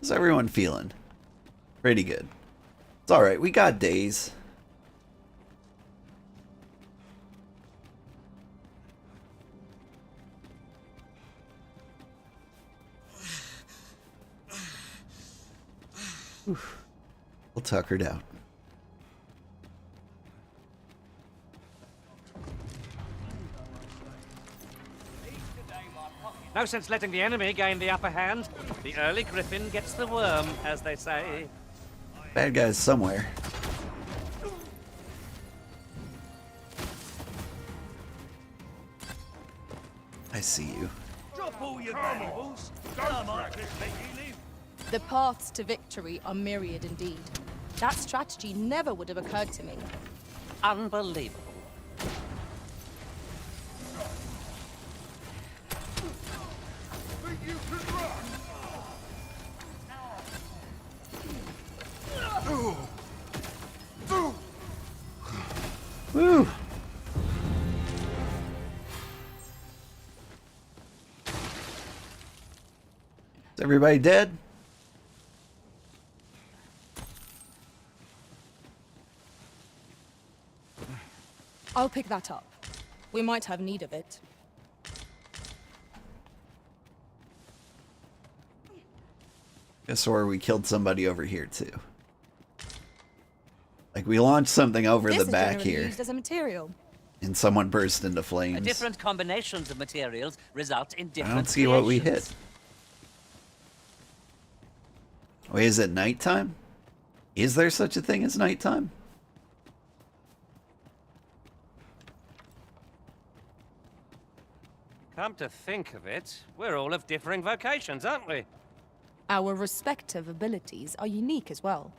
How's everyone feeling? Pretty good. It's alright, we got days. Oof. We'll tuckered out. No sense letting the enemy gain the upper hand. The early griffin gets the worm, as they say. Bad guys somewhere. I see you. Drop all your valuables. The paths to victory are myriad indeed. That strategy never would have occurred to me. Unbelievable. Woo! Is everybody dead? I'll pick that up. We might have need of it. Guess or we killed somebody over here too. Like we launched something over the back This is here, generally used as a material. and someone burst into flames. Different combinations of materials result in I different don't see what we hit. creations. Wait, is it nighttime? Is there such a thing as nighttime? Come to think of it, we're all of differing vocations, aren't we? Our respective abilities are unique as well.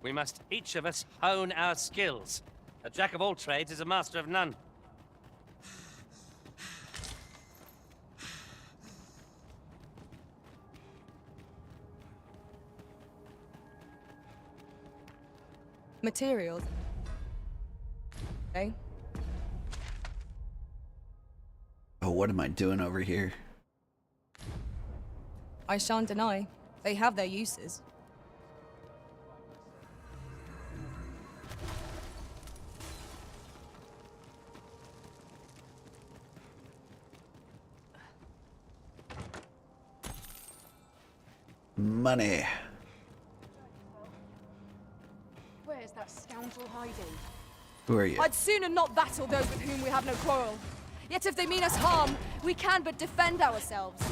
We must each of us hone our skills. A jack of all trades is a master of none. Materials. Okay. Oh, what am I doing over here? I shan't deny. They have their uses. Money. Where's that scoundrel hiding? Who are you? I'd sooner not battle those with whom we have no quarrel. Yet if they mean us harm, we can but defend ourselves.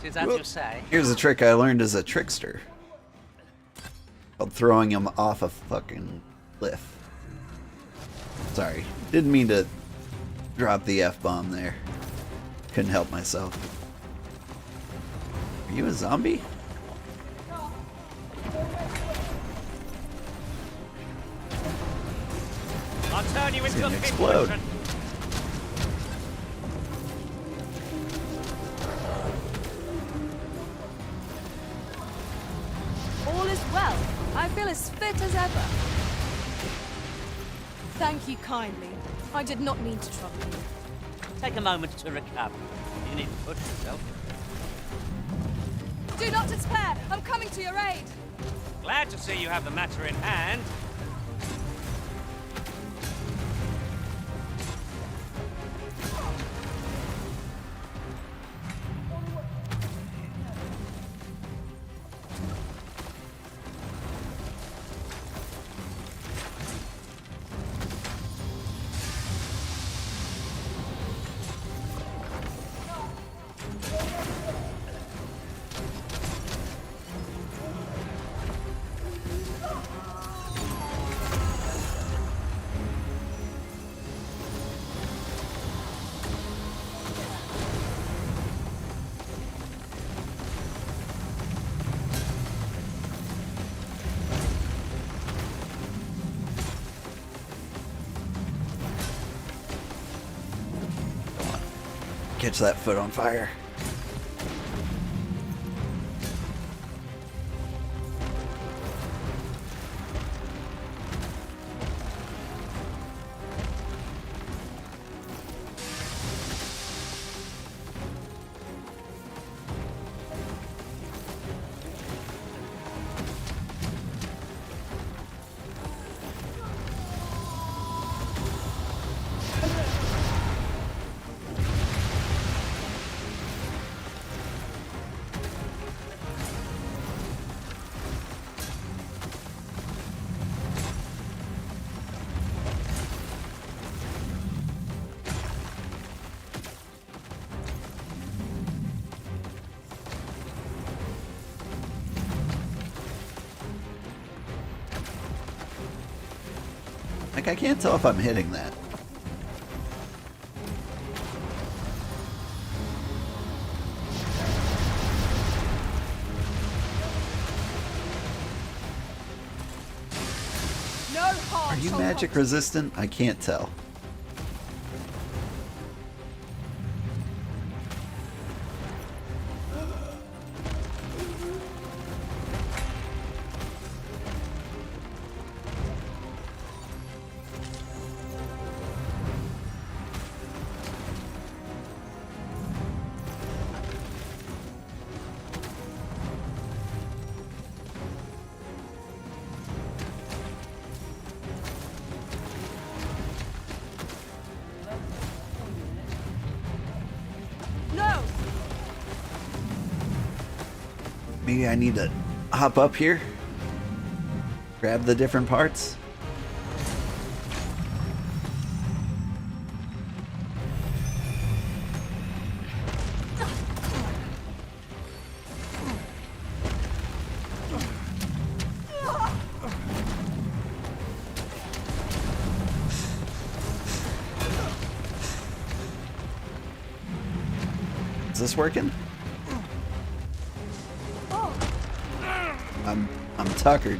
Is that you say? Here's a trick I learned as a trickster. Called throwing him off a fucking cliff. Sorry, didn't mean to drop the F-bomb there. Couldn't help myself. Are you a zombie? I'll turn you into a explode. pincushion. All is well. I feel as fit as ever. Thank you kindly. I did not mean to trouble you. Take a moment to recover. You need to push yourself. Do not despair. I'm coming to your aid. Glad to see you have the matter in hand. Catch that foot on fire. Like, I can't tell if I'm hitting that. No harm. Are you magic resistant? I can't tell. No. Maybe I need to hop up here, grab the different parts. Is this working? I'm tuckered.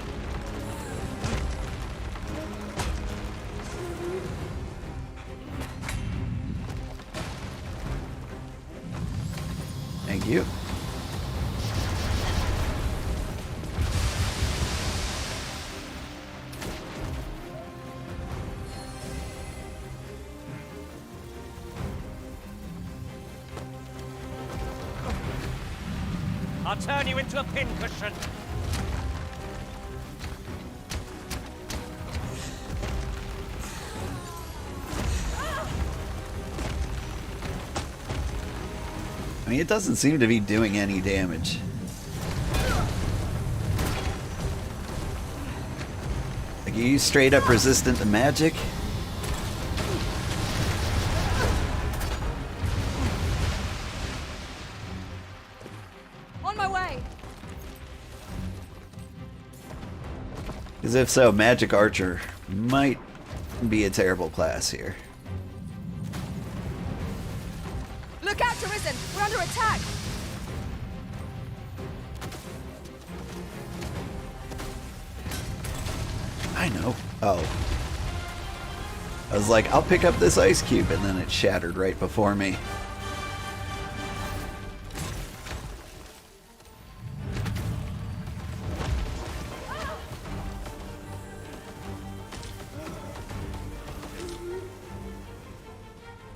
Thank you. I'll turn you into a pincushion. I mean, it doesn't seem to be doing any damage. Like, are you straight up resistant to magic? On my way. Because if so, Magic Archer might be a terrible class here. Look out, Arisen! We're under attack! I know. Oh. I was like, I'll pick up this ice cube, and then it shattered right before me.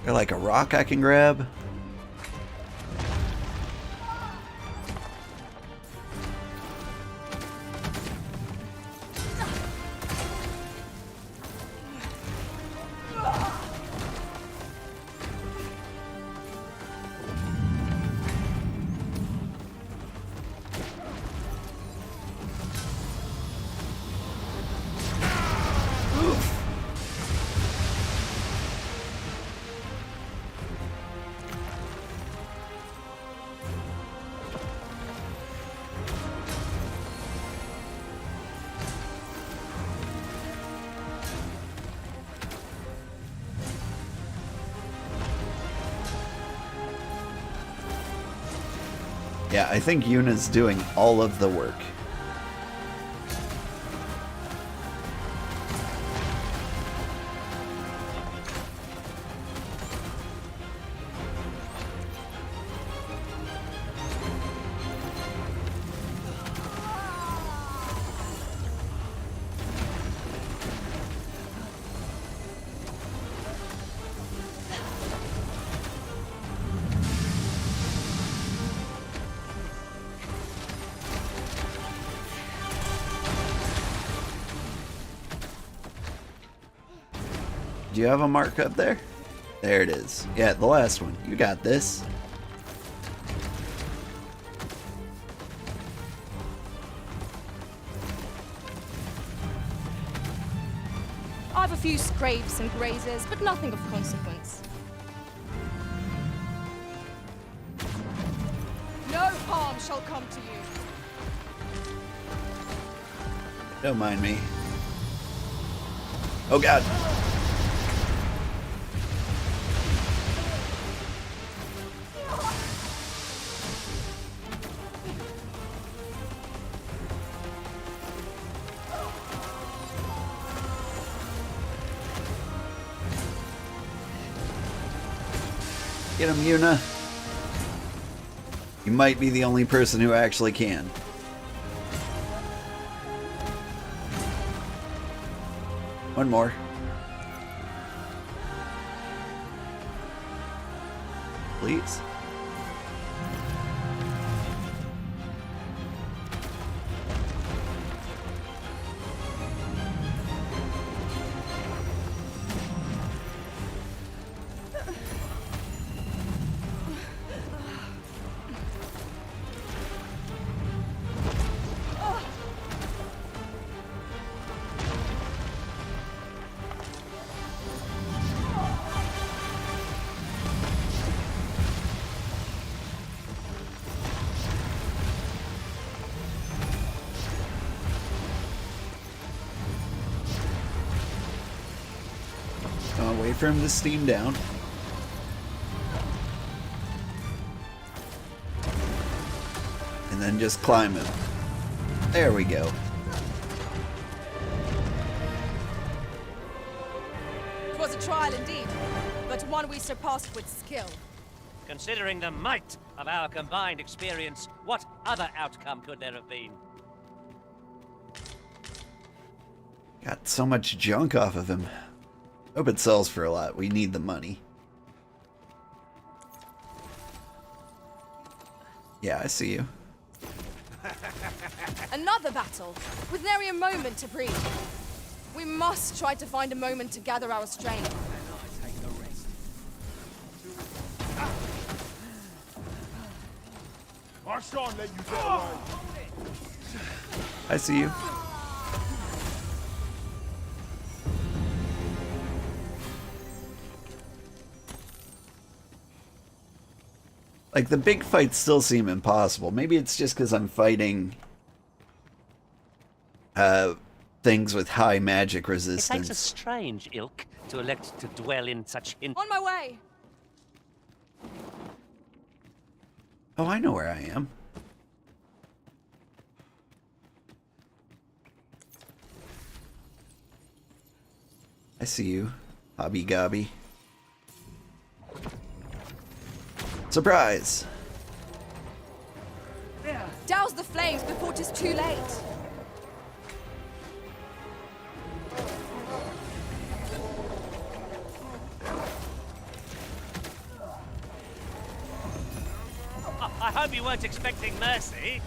There like a rock I can grab? Yeah, I think Yuna's doing all of the work. Do you have a mark up there? There it is. Yeah, the last one. You got this. I have a few scrapes and grazes, but nothing of consequence. No harm shall come to you. Don't mind me. Oh god. Get him, Yuna. You might be the only person who actually can. One more. Please. Wait for him to steam down. And then just climb him. There we go. It was a trial indeed, but one we surpassed with skill. Considering the might of our combined experience, what other outcome could there have been? Got so much junk off of him. Hope it sells for a lot. We need the money. Yeah, I see you. Another battle, with nary a moment to breathe. We must try to find a moment to gather our strength. I shan't let you get away. I see you. Like, the big fights still seem impossible. Maybe it's just because I'm fighting things with high magic It takes a resistance. strange ilk to elect to dwell in such On my way! Oh, I know where I am. I see you, Hobby Gobby. Surprise! Douse the flames before it is too late! I hope you weren't expecting mercy.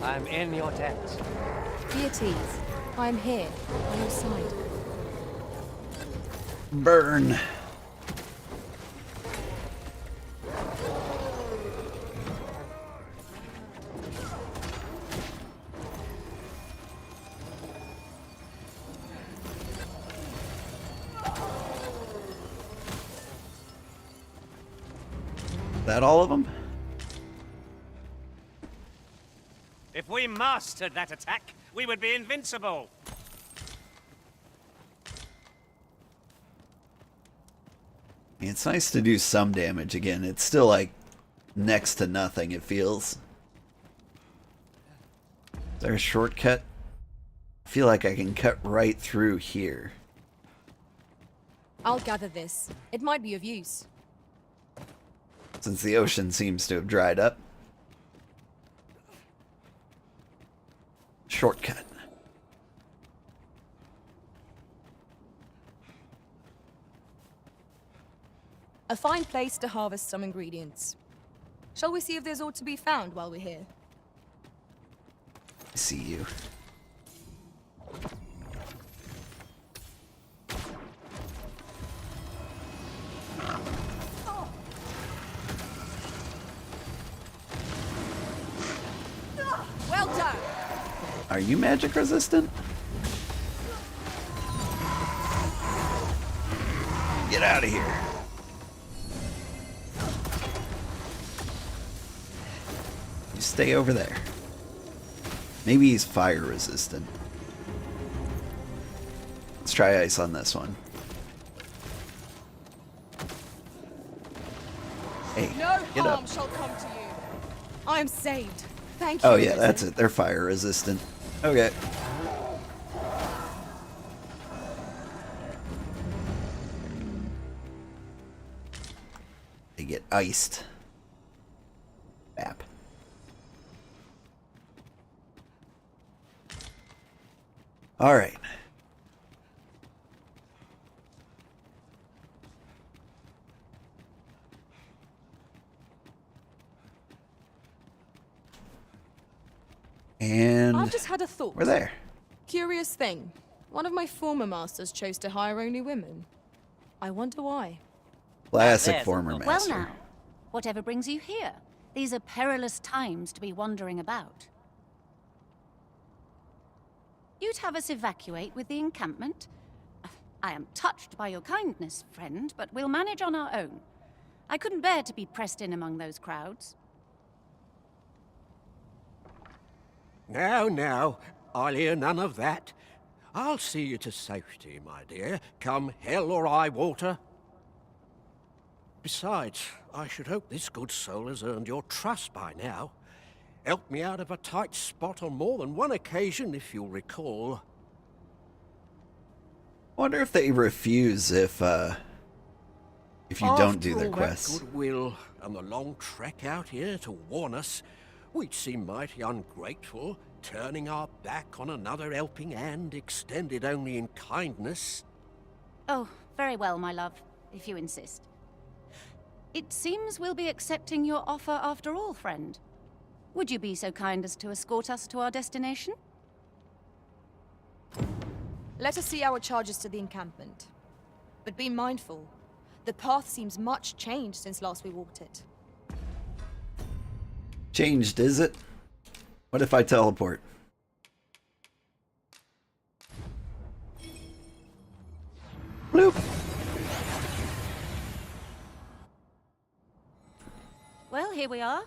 I'm in your debt. Be at ease. I am here, on your side. Burn! That all of them? If we mastered that attack, we would be invincible. It's nice to do some damage again. It's still like next to nothing, it feels. Is there a shortcut? I feel like I can cut right through here. I'll gather this. It might be of use. Since the ocean seems to have dried up. Shortcut. A fine place to harvest some ingredients. Shall we see if there's aught to be found while we're here? I see you. Well done! Are you magic resistant? Get out of here. You stay over there. Maybe he's fire resistant. Let's try ice on this one. Hey, No get harm up. shall come to you. I am saved. Thank you. Oh yeah, Risen. that's it. They're fire resistant. Okay. They get iced. Bap. All right. And I've just had a thought. we're there. Curious thing. One of my former masters chose to hire only women. I wonder why. Classic there's former a- master. Well now, whatever brings you here? These are perilous times to be wandering about. You'd have us evacuate with the encampment? I am touched by your kindness, friend, but we'll manage on our own. I couldn't bear to be pressed in among those crowds. Now, I'll hear none of that. I'll see you to safety, my dear, come hell or high water. Besides, I should hope this good soul has earned your trust by now. Helped me out of a tight spot on more than one occasion, if you'll recall. Wonder if they refuse if you don't do their After all that quests. goodwill and the long trek out here to warn us, we'd seem mighty ungrateful, turning our back on another helping hand extended only in kindness. Oh, very well, my love, if you insist. It seems we'll be accepting your offer after all, friend. Would you be so kind as to escort us to our destination? Let us see our charges to the encampment. But be mindful. The path seems much changed since last we walked it. Changed, is it? What if I teleport? Bloop. Well, here we are.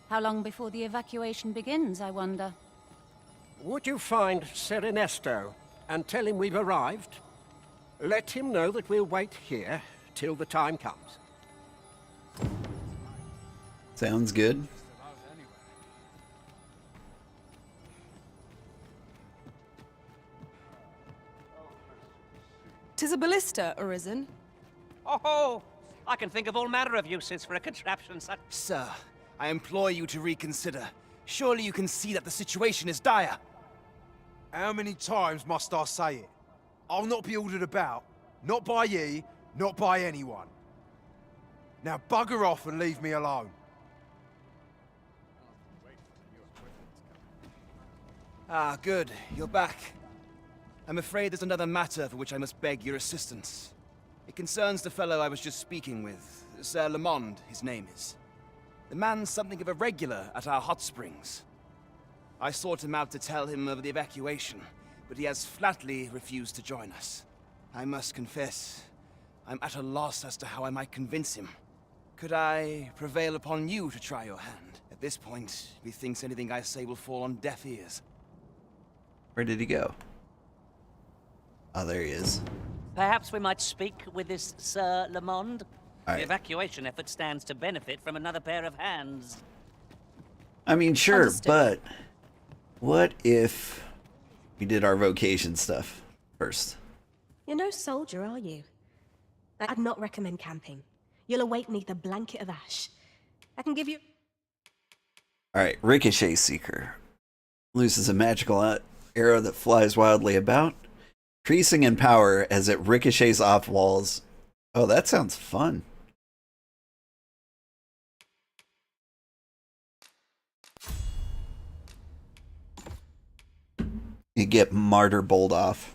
How long before the evacuation begins, I wonder? Would you find Ser Ernesto and tell him we've arrived? Let him know that we'll wait here till the time comes. Sounds good. 'Tis a ballista, Arisen. Oh, I can think of all manner of uses for a contraption such... Sir, I implore you to reconsider. Surely you can see that the situation is dire. How many times must I say it? I'll not be ordered about. Not by ye, not by anyone. Now bugger off and leave me alone. Ah, good. You're back. I'm afraid there's another matter for which I must beg your assistance. It concerns the fellow I was just speaking with. Sir Lamond, his name is. The man's something of a regular at our hot springs. I sought him out to tell him of the evacuation, but he has flatly refused to join us. I must confess, I'm at a loss as to how I might convince him. Could I prevail upon you to try your hand? At this point, methinks anything I say will fall on deaf ears. Where did he go? Oh, there he is. Perhaps we might speak with this Sir Lamond? Right. The evacuation effort stands to benefit from another pair of hands. I mean, sure, Understood. but what if we did our vocation stuff first? You're no soldier, are you? I'd not recommend camping. You'll awake neath a blanket of ash. I can give you... Alright, Ricochet Seeker. Loses a magical arrow that flies wildly about, increasing in power as it ricochets off walls. Oh, that sounds fun. You get Martyr Bolt off.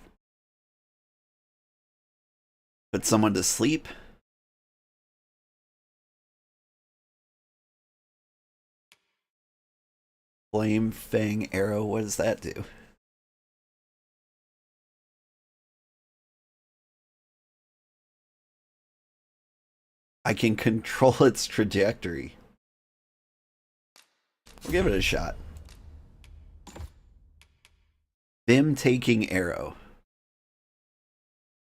Put someone to sleep. Flame Fang Arrow, what does that do? I can control its trajectory. We'll give it a shot. Vim Taking Arrow.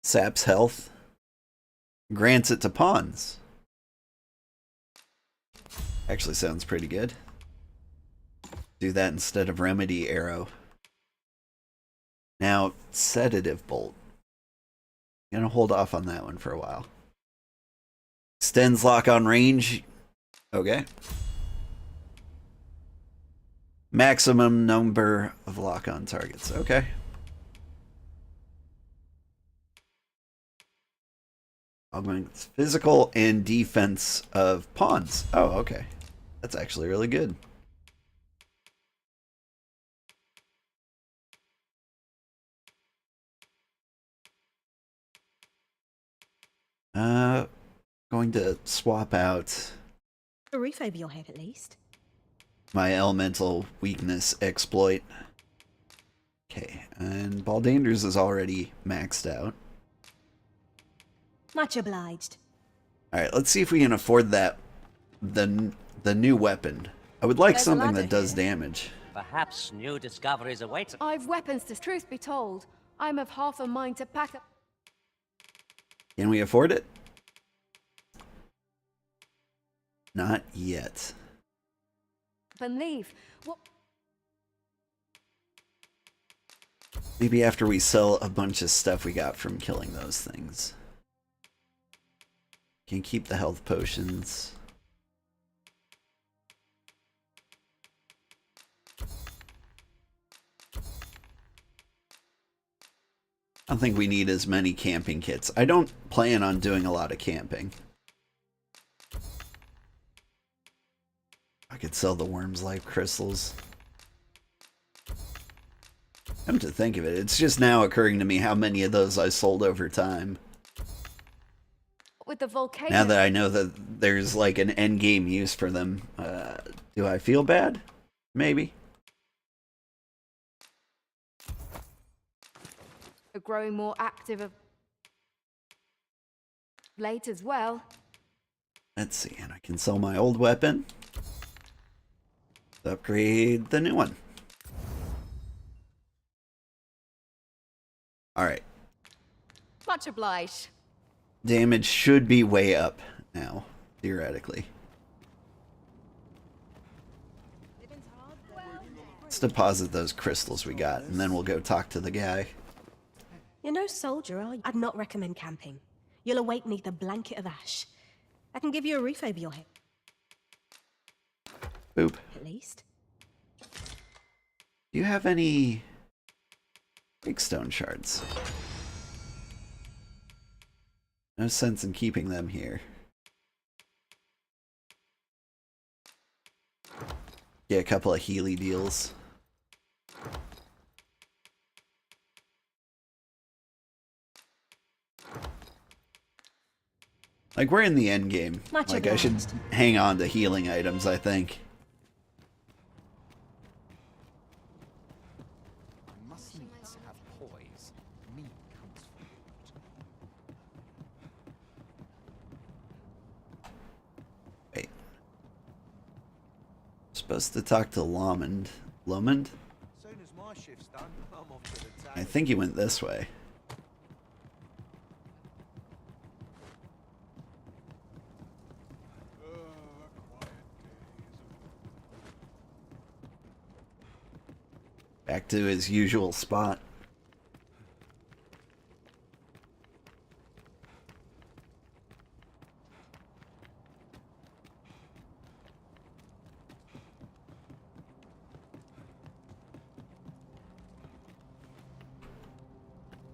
Saps health. Grants it to pawns. Actually sounds pretty good. Do that instead of Remedy Arrow. Now, Sedative Bolt. I'm gonna hold off on that one for a while. Extends lock on range. Okay. Maximum number of lock on targets. Okay. Augments physical and defense of pawns. Oh, okay. That's actually really good. Going to swap out A roof over your head, at least. my elemental weakness exploit. Okay, and Baldanders is already maxed out. Much obliged. Alright, let's see if we can afford that. The new weapon. I would like There's a something ladder that does here. damage. Perhaps new discoveries await. I've weapons to... Truth be told, I'm of half a mind to pack up Can we afford it? Not yet. and leave. What... Maybe after we sell a bunch of stuff we got from killing those things. Can keep the health potions. I don't think we need as many camping kits. I don't plan on doing a lot of camping. I could sell the Worm's Life crystals. Come to think of it, it's just now occurring to me how many of those I sold over time. with the volcano... Now that I know that there's like an end game use for them, do I feel bad? Maybe. Growing more active of late as well. Let's see, and I can sell my old weapon to upgrade the new one. Alright. Much obliged. Damage should be way up now, theoretically. Let's deposit those crystals we got, and then we'll go talk to the guy. You're no soldier, are you? I'd not recommend camping. You'll await neath a blanket of ash. I can give you a roof over your head. Boop. At least. Do you have any big stone shards? No sense in keeping them here. Get a couple of Healy deals. Like, we're in the end game. Like, I should hang on to healing items, I think. Wait. Supposed to talk to Lomond. Lomond? I think he went this way. Back to his usual spot.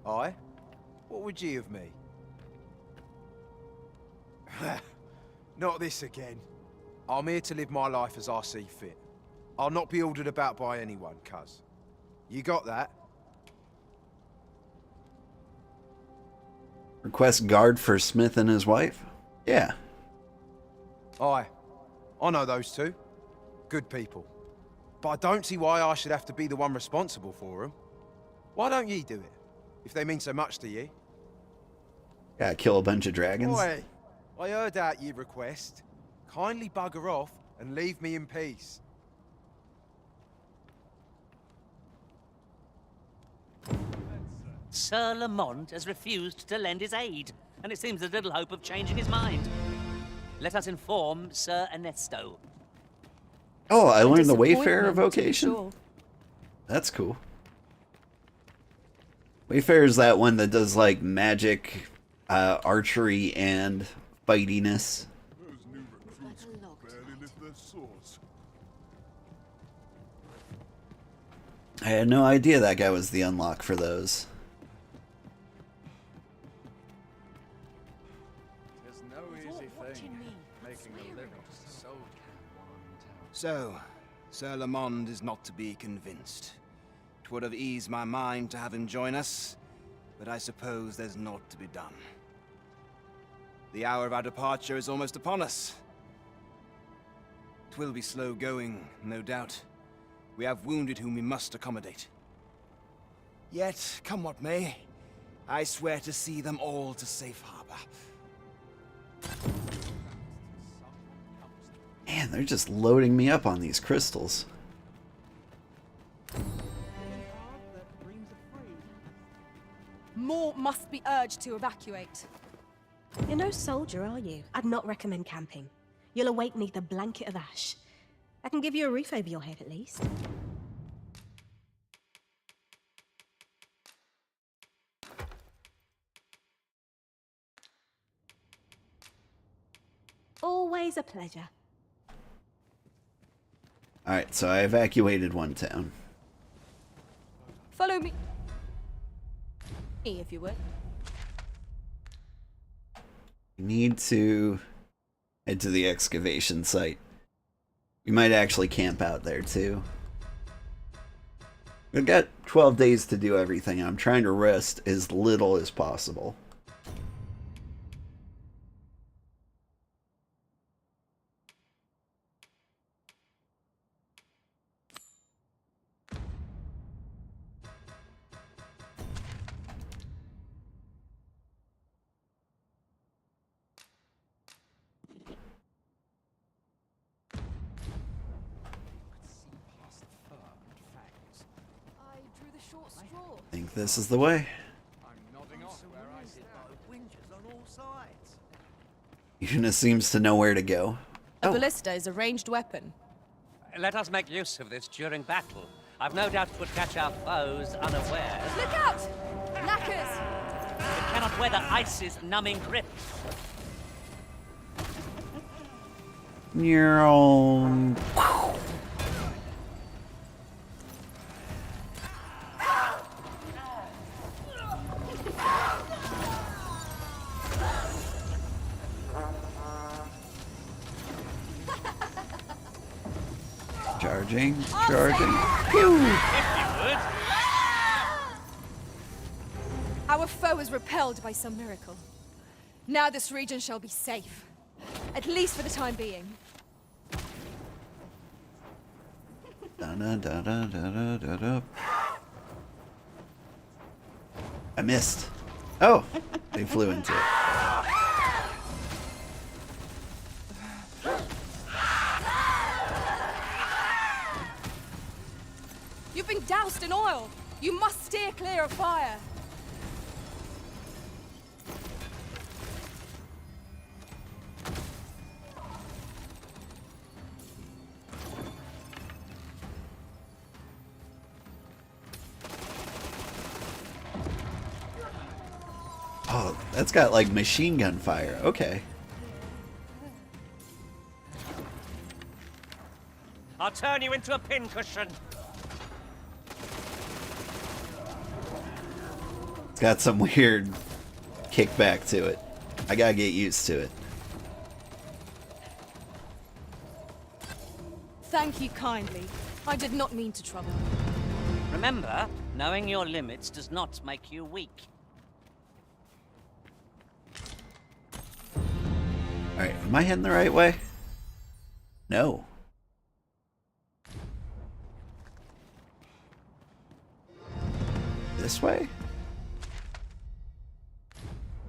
Aye? What would ye of me? Not this again. I'm here to live my life as I see fit. I'll not be ordered about by anyone, cuz. You got that? Request guard for Smith and his wife? Yeah. Aye. I know those two. Good people. But I don't see why I should have to be the one responsible for them. Why don't ye do it? If they mean so much to ye. Gotta kill a bunch of dragons. Boy, I heard out your request. Kindly bugger off and leave me in peace. Sir Lamont has refused to lend his aid, and it seems there's little hope of changing his mind. Let us inform Sir Ernesto. Oh, I learned the Wayfarer vocation? Sure. That's cool. Wayfarer is that one that does, like, magic, archery, and fightiness. Those new recruits can barely lift their swords. I had no idea that guy was the unlock for those. There's no easy thing making a living as a soldier. So, Sir Lamond is not to be convinced. 'Twould have eased my mind to have him join us, but I suppose there's naught to be done. The hour of our departure is almost upon us. 'Twill be slow going, no doubt. We have wounded whom we must accommodate. Yet, come what may, I swear to see them all to safe harbor. Man, they're just loading me up on these crystals. More must be urged to evacuate. You're no soldier, are you? I'd not recommend camping. You'll await neath a blanket of ash. I can give you a roof over your head, at least. Always a pleasure. Alright, so I evacuated one town. Follow me. If you would. We need to head to the excavation site. We might actually camp out there too. We've got 12 days to do everything. I'm trying to rest as little as possible. I think this is the way. Una seems to know where to go. A ballista is a ranged weapon. Let us make use of this during battle. I've no doubt it would catch our foes unawares. Look out! Knackers! It cannot weather ice's numbing grip. Neuron. Charging. Pew! Our foe is repelled by some miracle. Now this region shall be safe. At least for the time being. Da-da-da-da-da-da-da. I missed. Oh, they flew into it. You've been doused in oil. You must steer clear of fire. Oh, that's got like machine gun fire. Okay. I'll turn you into a pincushion. It's got some weird kickback to it. I gotta get used to it. Thank you kindly. I did not mean to trouble. Remember, knowing your limits does not make you weak. Alright, am I heading the right way? No. This way?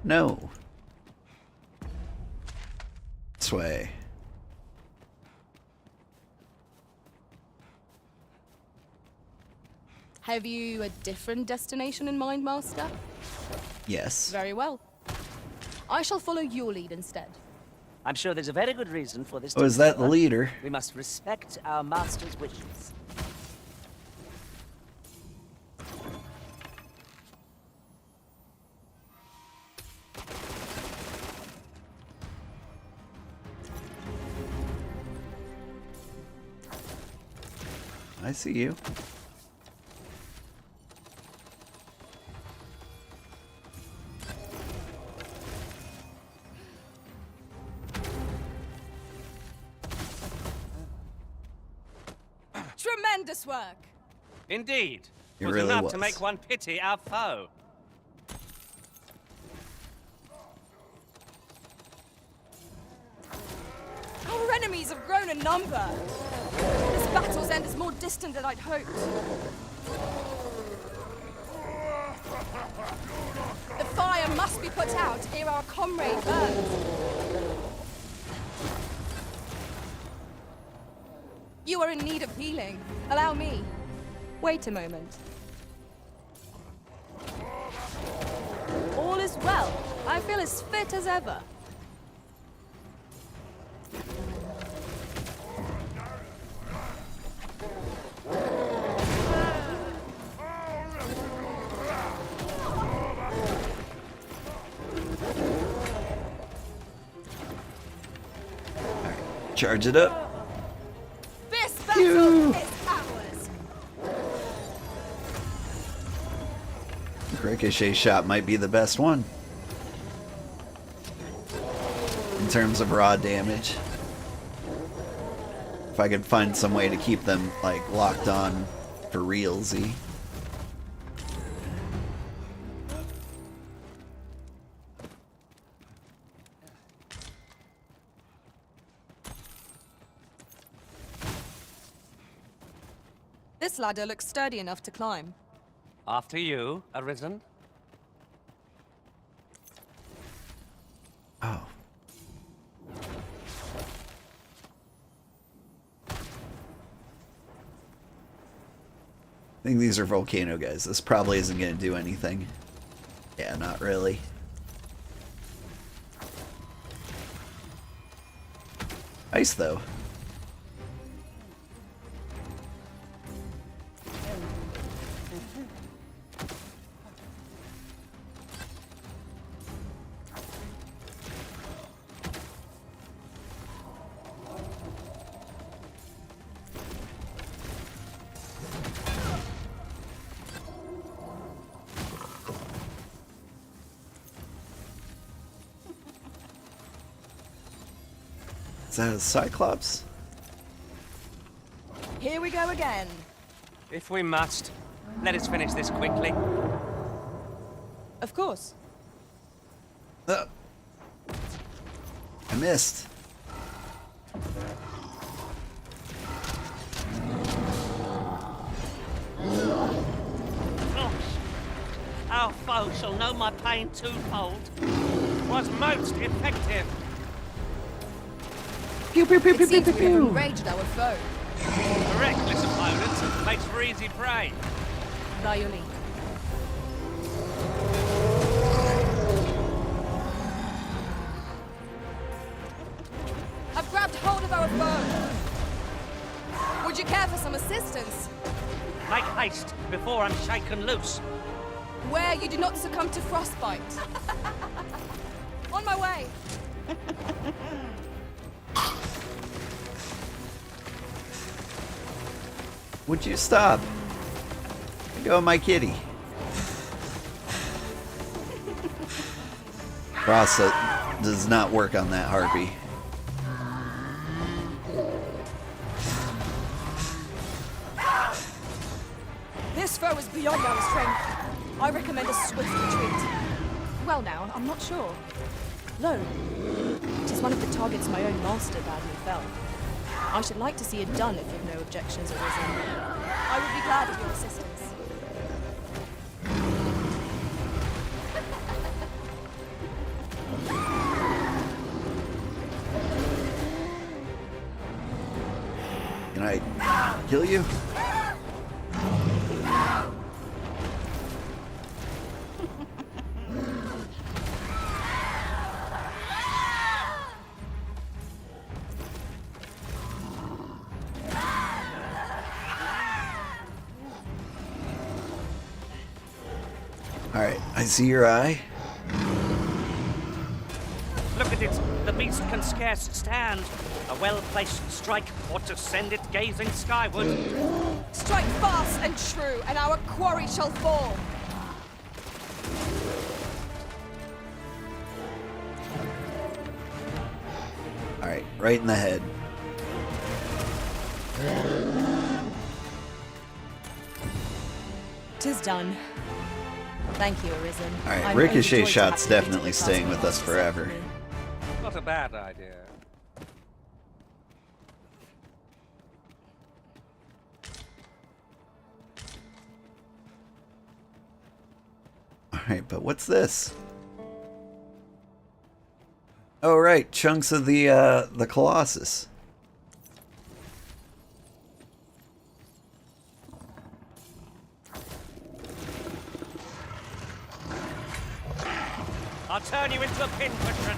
No. This way. Have you a different destination in mind, Master? Yes. Very well. I shall follow your lead instead. I'm sure there's a very good reason for this. Oh, is that the leader? We must respect our master's wishes. I see you. Tremendous work. Indeed. It was really enough was. to make one pity our foe. Our enemies have grown in number. This battle's end is more distant than I'd hoped. The fire must be put out ere our comrade burns. You are in need of healing. Allow me. Wait a moment. All is well. I feel as fit as ever. Charge it up. This battle is ours. Ricochet shot might be the best one. In terms of raw damage. If I could find some way to keep them like locked on for realsy. This ladder looks sturdy enough to climb. After you, Arisen. Oh. I think these are volcano guys. This probably isn't going to do anything. Yeah, not really. Nice, though. Is that a Cyclops? Here we go again. If we must, let us finish this quickly. Of course. I missed. Our foe shall know my pain twofold. Was most effective. Pew pew pew It pew pew seems pew we have pew. enraged our foe. A reckless opponent makes for easy prey. By your leave. I've grabbed hold of our foe. Would you care for some assistance? Make haste before I'm shaken loose. Where you do not succumb to frostbite. On my way. Would you stop? Go, my kitty. Frost does not work on that harpy. This foe is beyond our strength. I recommend a swift retreat. Well now, I'm not sure. Lo, it is one of the targets my own master badly fell. I should like to see it done if you've no objections arisen. I would be glad of your assistance. Can I kill you? Alright, I see your eye. Look at it. The beast can scarce stand. A well-placed strike ought to send it gazing skyward. Strike fast and true, and our quarry shall fall. Alright, right in the head. Tis done. Thank you, Arisen. Alright, ricochet shot's definitely staying with us forever. Not a bad idea. Alright, but what's this? Oh right, chunks of the Colossus. I'll turn you into a pincushion.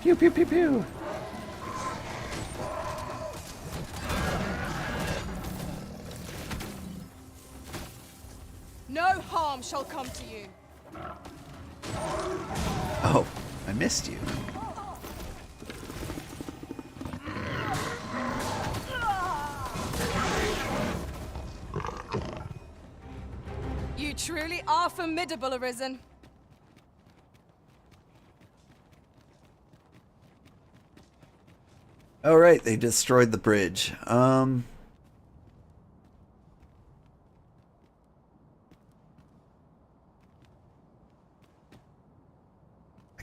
Pew pew pew pew. No harm shall come to you. Oh, I missed you. You truly are formidable, Arisen. Oh right, they destroyed the bridge. I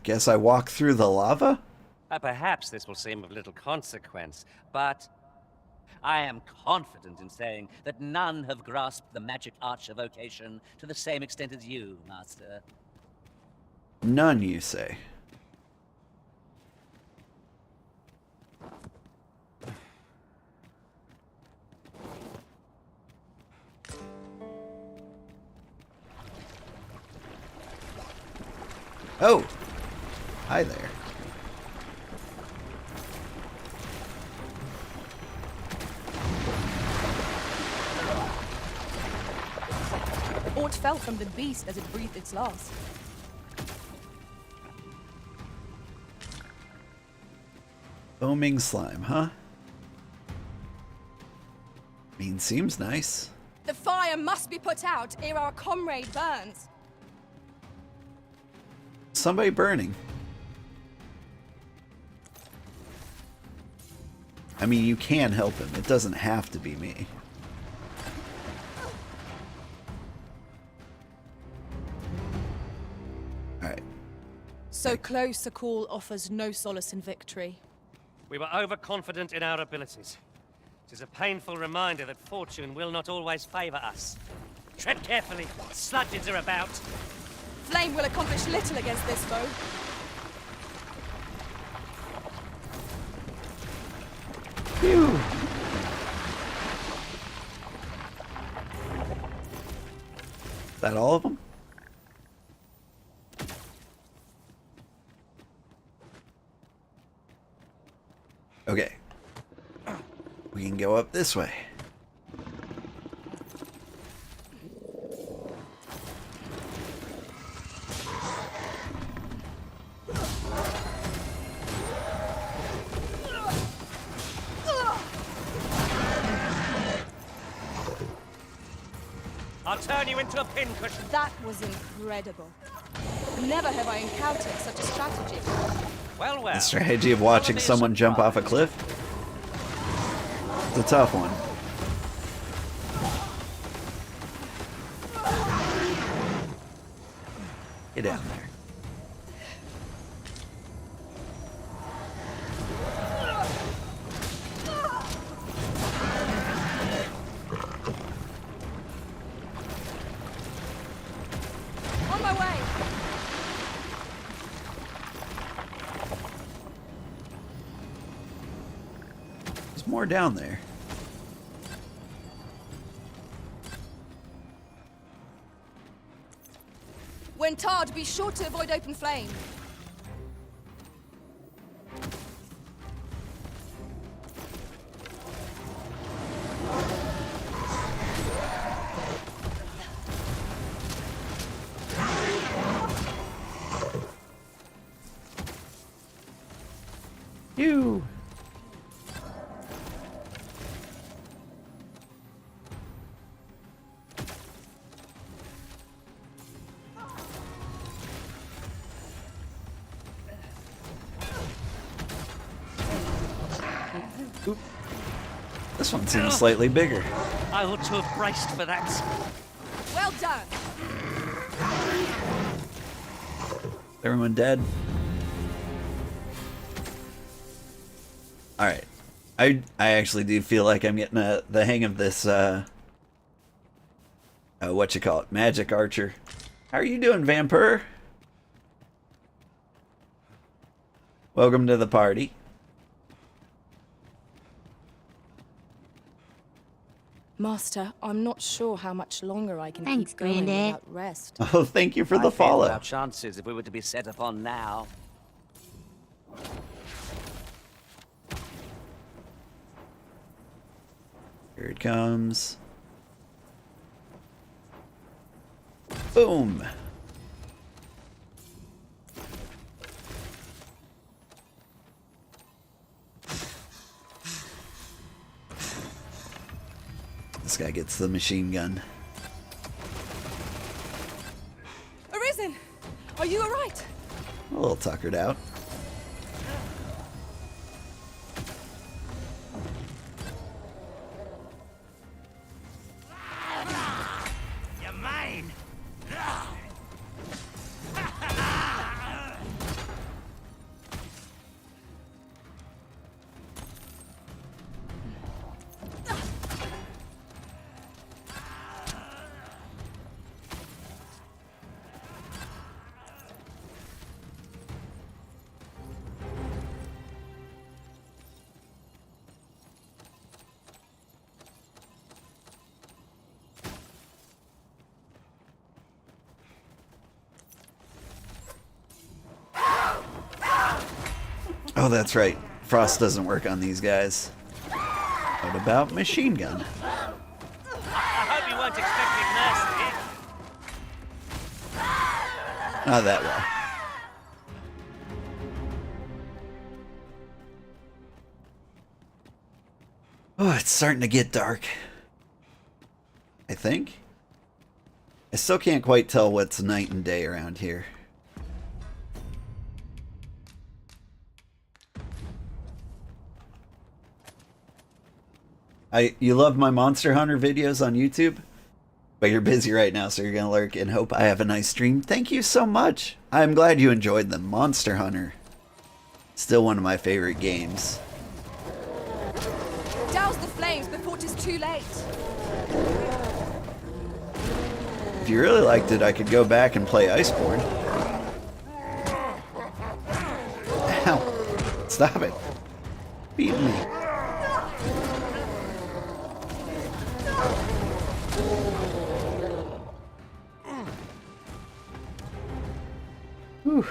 guess I walk through the lava? Perhaps this will seem of little consequence, but I am confident in saying that none have grasped the magic arch of vocation to the same extent as you, Master. None, you say? Oh! Hi there. Aught fell from the beast as it breathed its last. Foaming slime, huh? Seems nice. The fire must be put out ere our comrade burns. Somebody burning. I mean, you can help him. It doesn't have to be me. Alright. So close a call offers no solace in victory. We were overconfident in our abilities. It is a painful reminder that fortune will not always favor us. Tread carefully. Sludges are about. Flame will accomplish little against this foe. Phew. Is that all of them? Okay. We can go up this way. I'll turn you into a pincushion. That was incredible. Never have I encountered such a strategy. Well, well. The strategy of watching someone jump off a cliff? It's a tough one. Get down there. On my way. There's more down there. When tarred, be sure to avoid open flame. You. Oop. This one seems slightly bigger. I ought to have braced for that. Well done. Is everyone dead? Alright. I actually do feel like I'm getting the hang of this, magic archer. How are you doing, Vampire? Welcome to the party. Master, I'm not sure how much longer I can Thanks, keep going Granddad. without rest. Oh, thank you for the follow. Our chances if we were to be set upon now. Here it comes. Boom. This guy gets the machine gun. Arisen! Are you alright? A little tuckered out. You're mine! Oh, that's right. Frost doesn't work on these guys. What about machine gun? I hope you weren't expecting mercy. Not that well. Oh, it's starting to get dark. I think. I still can't quite tell what's night and day around here. You love my Monster Hunter videos on YouTube, but you're busy right now, so you're gonna lurk and hope I have a nice stream. Thank you so much. I'm glad you enjoyed them. Monster Hunter, still one of my favorite games. Douse the flames before 'tis too late. If you really liked it, I could go back and play Iceborne. Ow! Stop it! Beat me. Whew.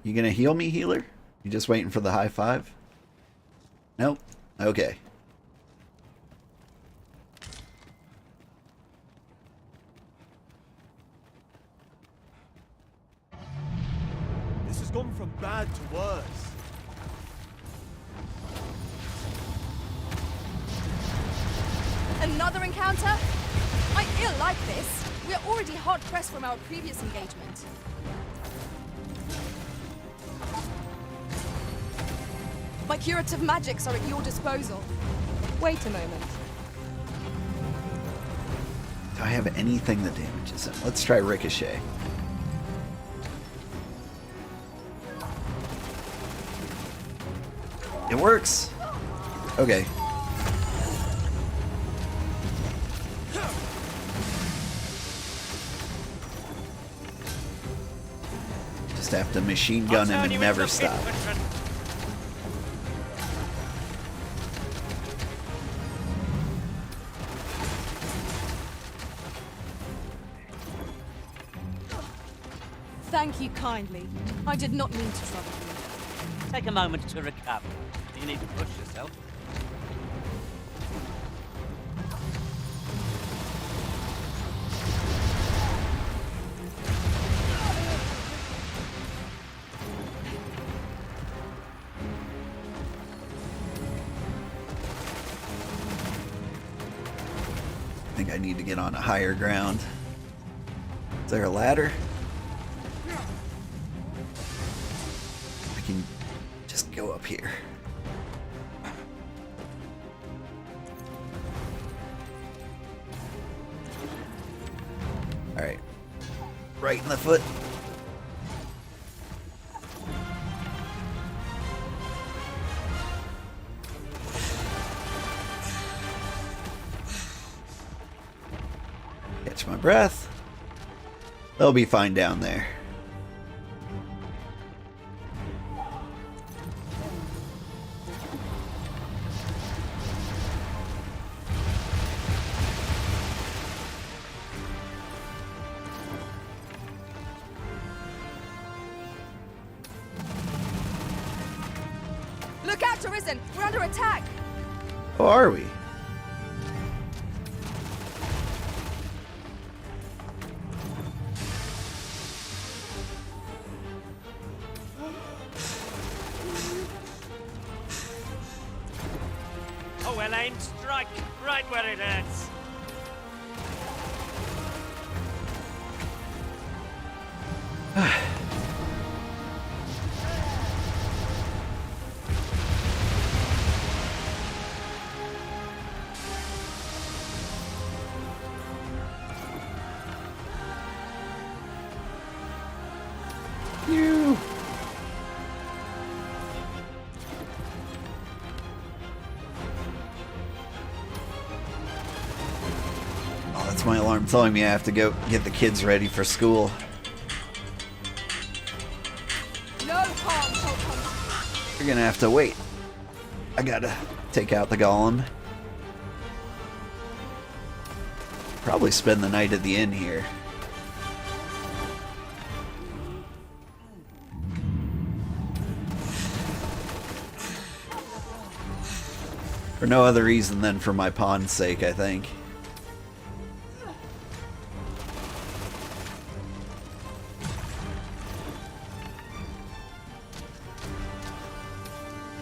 You gonna heal me, healer? You just waiting for the high five? Nope. Okay. This has gone from bad to worse. Another encounter? I ill like this. We're already hard pressed from our previous engagement. My curative magics are at your disposal. Wait a moment. Do I have anything that damages him? Let's try Ricochet. It works! Okay. Just have to machine gun him and never stop. Thank you kindly. I did not mean to trouble you. Take a moment to recover. You need to push yourself. I think I need to get on a higher ground. Is there a ladder? I can just go up here. Alright. Right in the foot. Catch my breath. They'll be fine down there. Look out, Arisen! We're under attack! Oh, are we? Oh, well aimed strike, right where it hurts. You. Oh, that's my alarm telling me I have to go get the kids ready for school. No harm shall come to You're gonna have to wait. I gotta take out the golem. Probably spend the night at the inn here. For no other reason than for my pawn's sake, I think.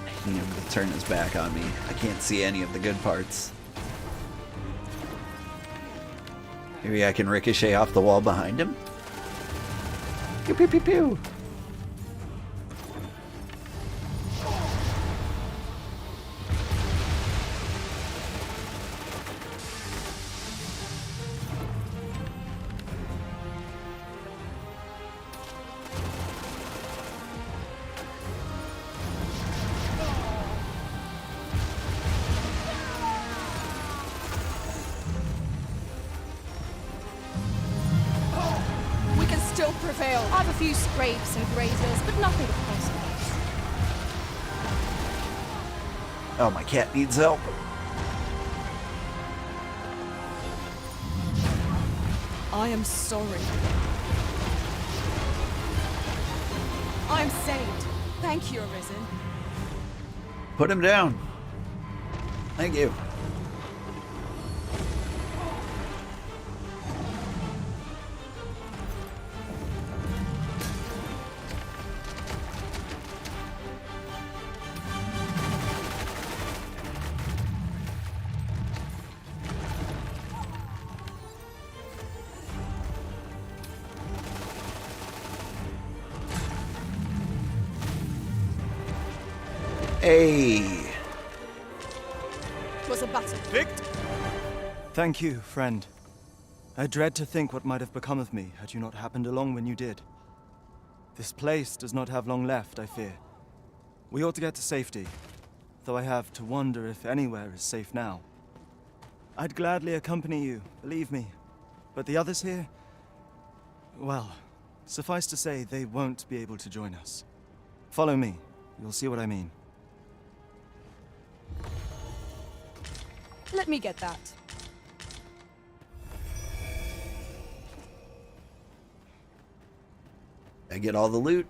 I need him to turn his back on me. I can't see any of the good parts. Maybe I can ricochet off the wall behind him? Pew pew pew pew! Prevail. I have a few scrapes and grazers, but nothing of consequence. Oh, my cat needs help. I am sorry. I am saved. Thank you, Arisen. Put him down. Thank you. Hey. Was a battle. Thank you, friend. I dread to think what might have become of me had you not happened along when you did. This place does not have long left, I fear. We ought to get to safety, though I have to wonder if anywhere is safe now. I'd gladly accompany you, believe me. But the others here? Well, suffice to say, they won't be able to join us. Follow me. You'll see what I mean. Let me get that. I get all the loot.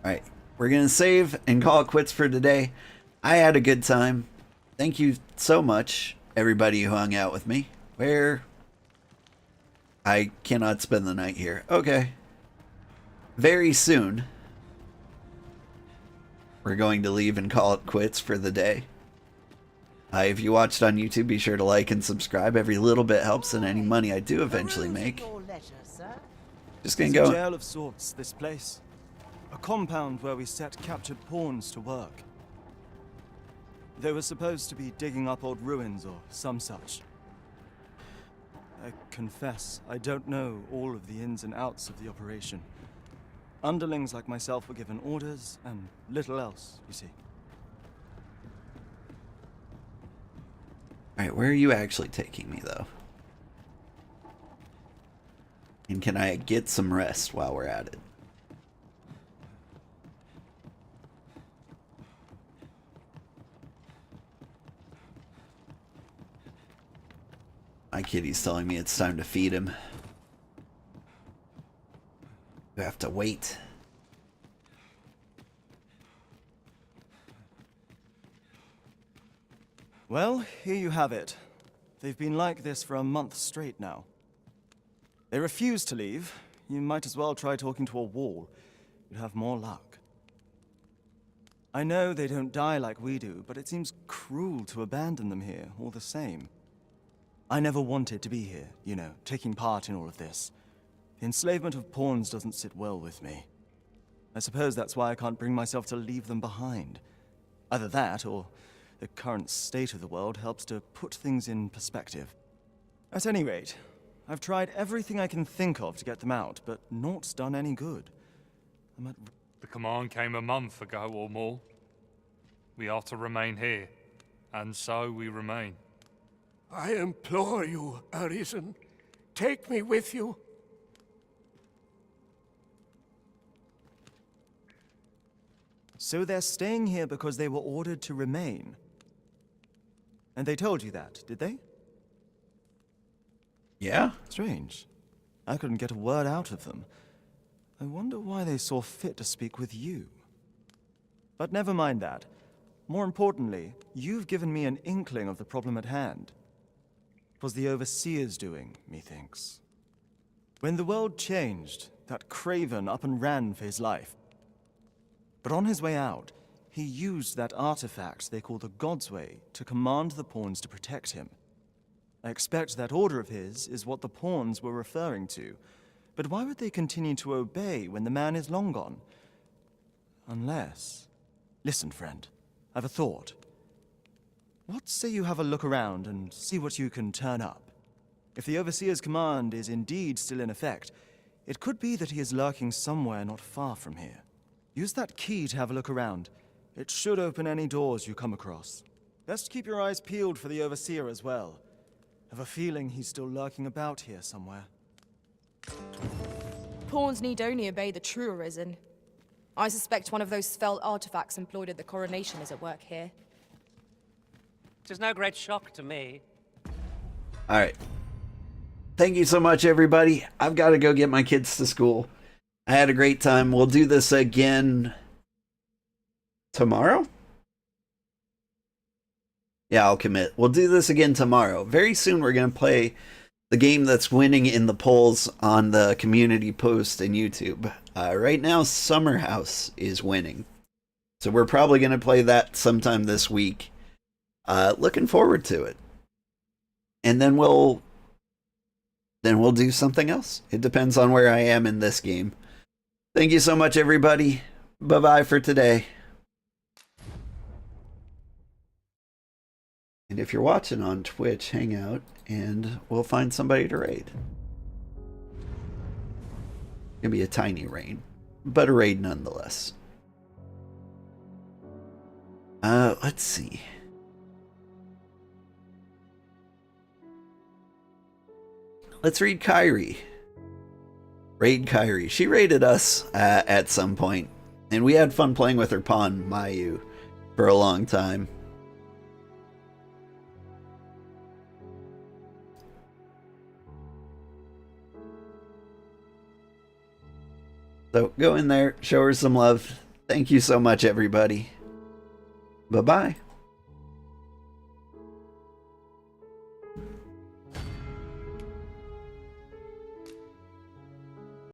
Alright, we're gonna save and call it quits for today. I had a good time. Thank you so much, everybody who hung out with me. Where? I cannot spend the night here. Okay. Very soon, we're going to leave and call it quits for the day. If you watched on YouTube, be sure to like and subscribe. Every little bit helps, and any money I do eventually make. Just gonna It's go. a jail of sorts, this place. A compound where we set captured pawns to work. They were supposed to be digging up old ruins or some such. I confess, I don't know all of the ins and outs of the operation. Underlings like myself were given orders, and little else, you see. Alright, where are you actually taking me, though? And can I get some rest while we're at it? My kitty's telling me it's time to feed him. You have to wait. Well, here you have it. They've been like this for a month straight now. They refuse to leave. You might as well try talking to a wall. You'd have more luck. I know they don't die like we do, but it seems cruel to abandon them here, all the same. I never wanted to be here, you know, taking part in all of this. The enslavement of pawns doesn't sit well with me. I suppose that's why I can't bring myself to leave them behind. Either that, or the current state of the world helps to put things in perspective. At any rate, I've tried everything I can think of to get them out, but naught's done any good. The command came a month ago or more. We are to remain here, and so we remain. I implore you, Arisen, take me with you. So they're staying here because they were ordered to remain. And they told you that, did they? Yeah. Strange. I couldn't get a word out of them. I wonder why they saw fit to speak with you. But never mind that. More importantly, you've given me an inkling of the problem at hand. It was the Overseer's doing, methinks. When the world changed, that craven up and ran for his life. But on his way out, he used that artifact they call the God's Way to command the pawns to protect him. I expect that order of his is what the pawns were referring to. But why would they continue to obey when the man is long gone? Unless... Listen, friend. I've a thought. What say you have a look around and see what you can turn up? If the Overseer's command is indeed still in effect, it could be that he is lurking somewhere not far from here. Use that key to have a look around. It should open any doors you come across. Best keep your eyes peeled for the Overseer as well. I have a feeling he's still lurking about here somewhere. Pawns need only obey the true Arisen. I suspect one of those spelled artifacts employed at the coronation is at work here. Tis no great shock to me. Alright. Thank you so much, everybody. I've got to go get my kids to school. I had a great time. We'll do this again tomorrow? Yeah, I'll commit. We'll do this again tomorrow. Very soon we're going to play the game that's winning in the polls on the community post and YouTube. Right now, Summer House is winning. So we're probably going to play that sometime this week. Looking forward to it. And then we'll do something else. It depends on where I am in this game. Thank you so much, everybody. Bye-bye for today. And if you're watching on Twitch, hang out and we'll find somebody to raid. Gonna be a tiny raid, but a raid nonetheless. Let's see. Let's read Kyrie. Raid Kyrie. She raided us at some point, and we had fun playing with her pawn, Mayu, for a long time. So go in there, show her some love. Thank you so much, everybody. Bye-bye.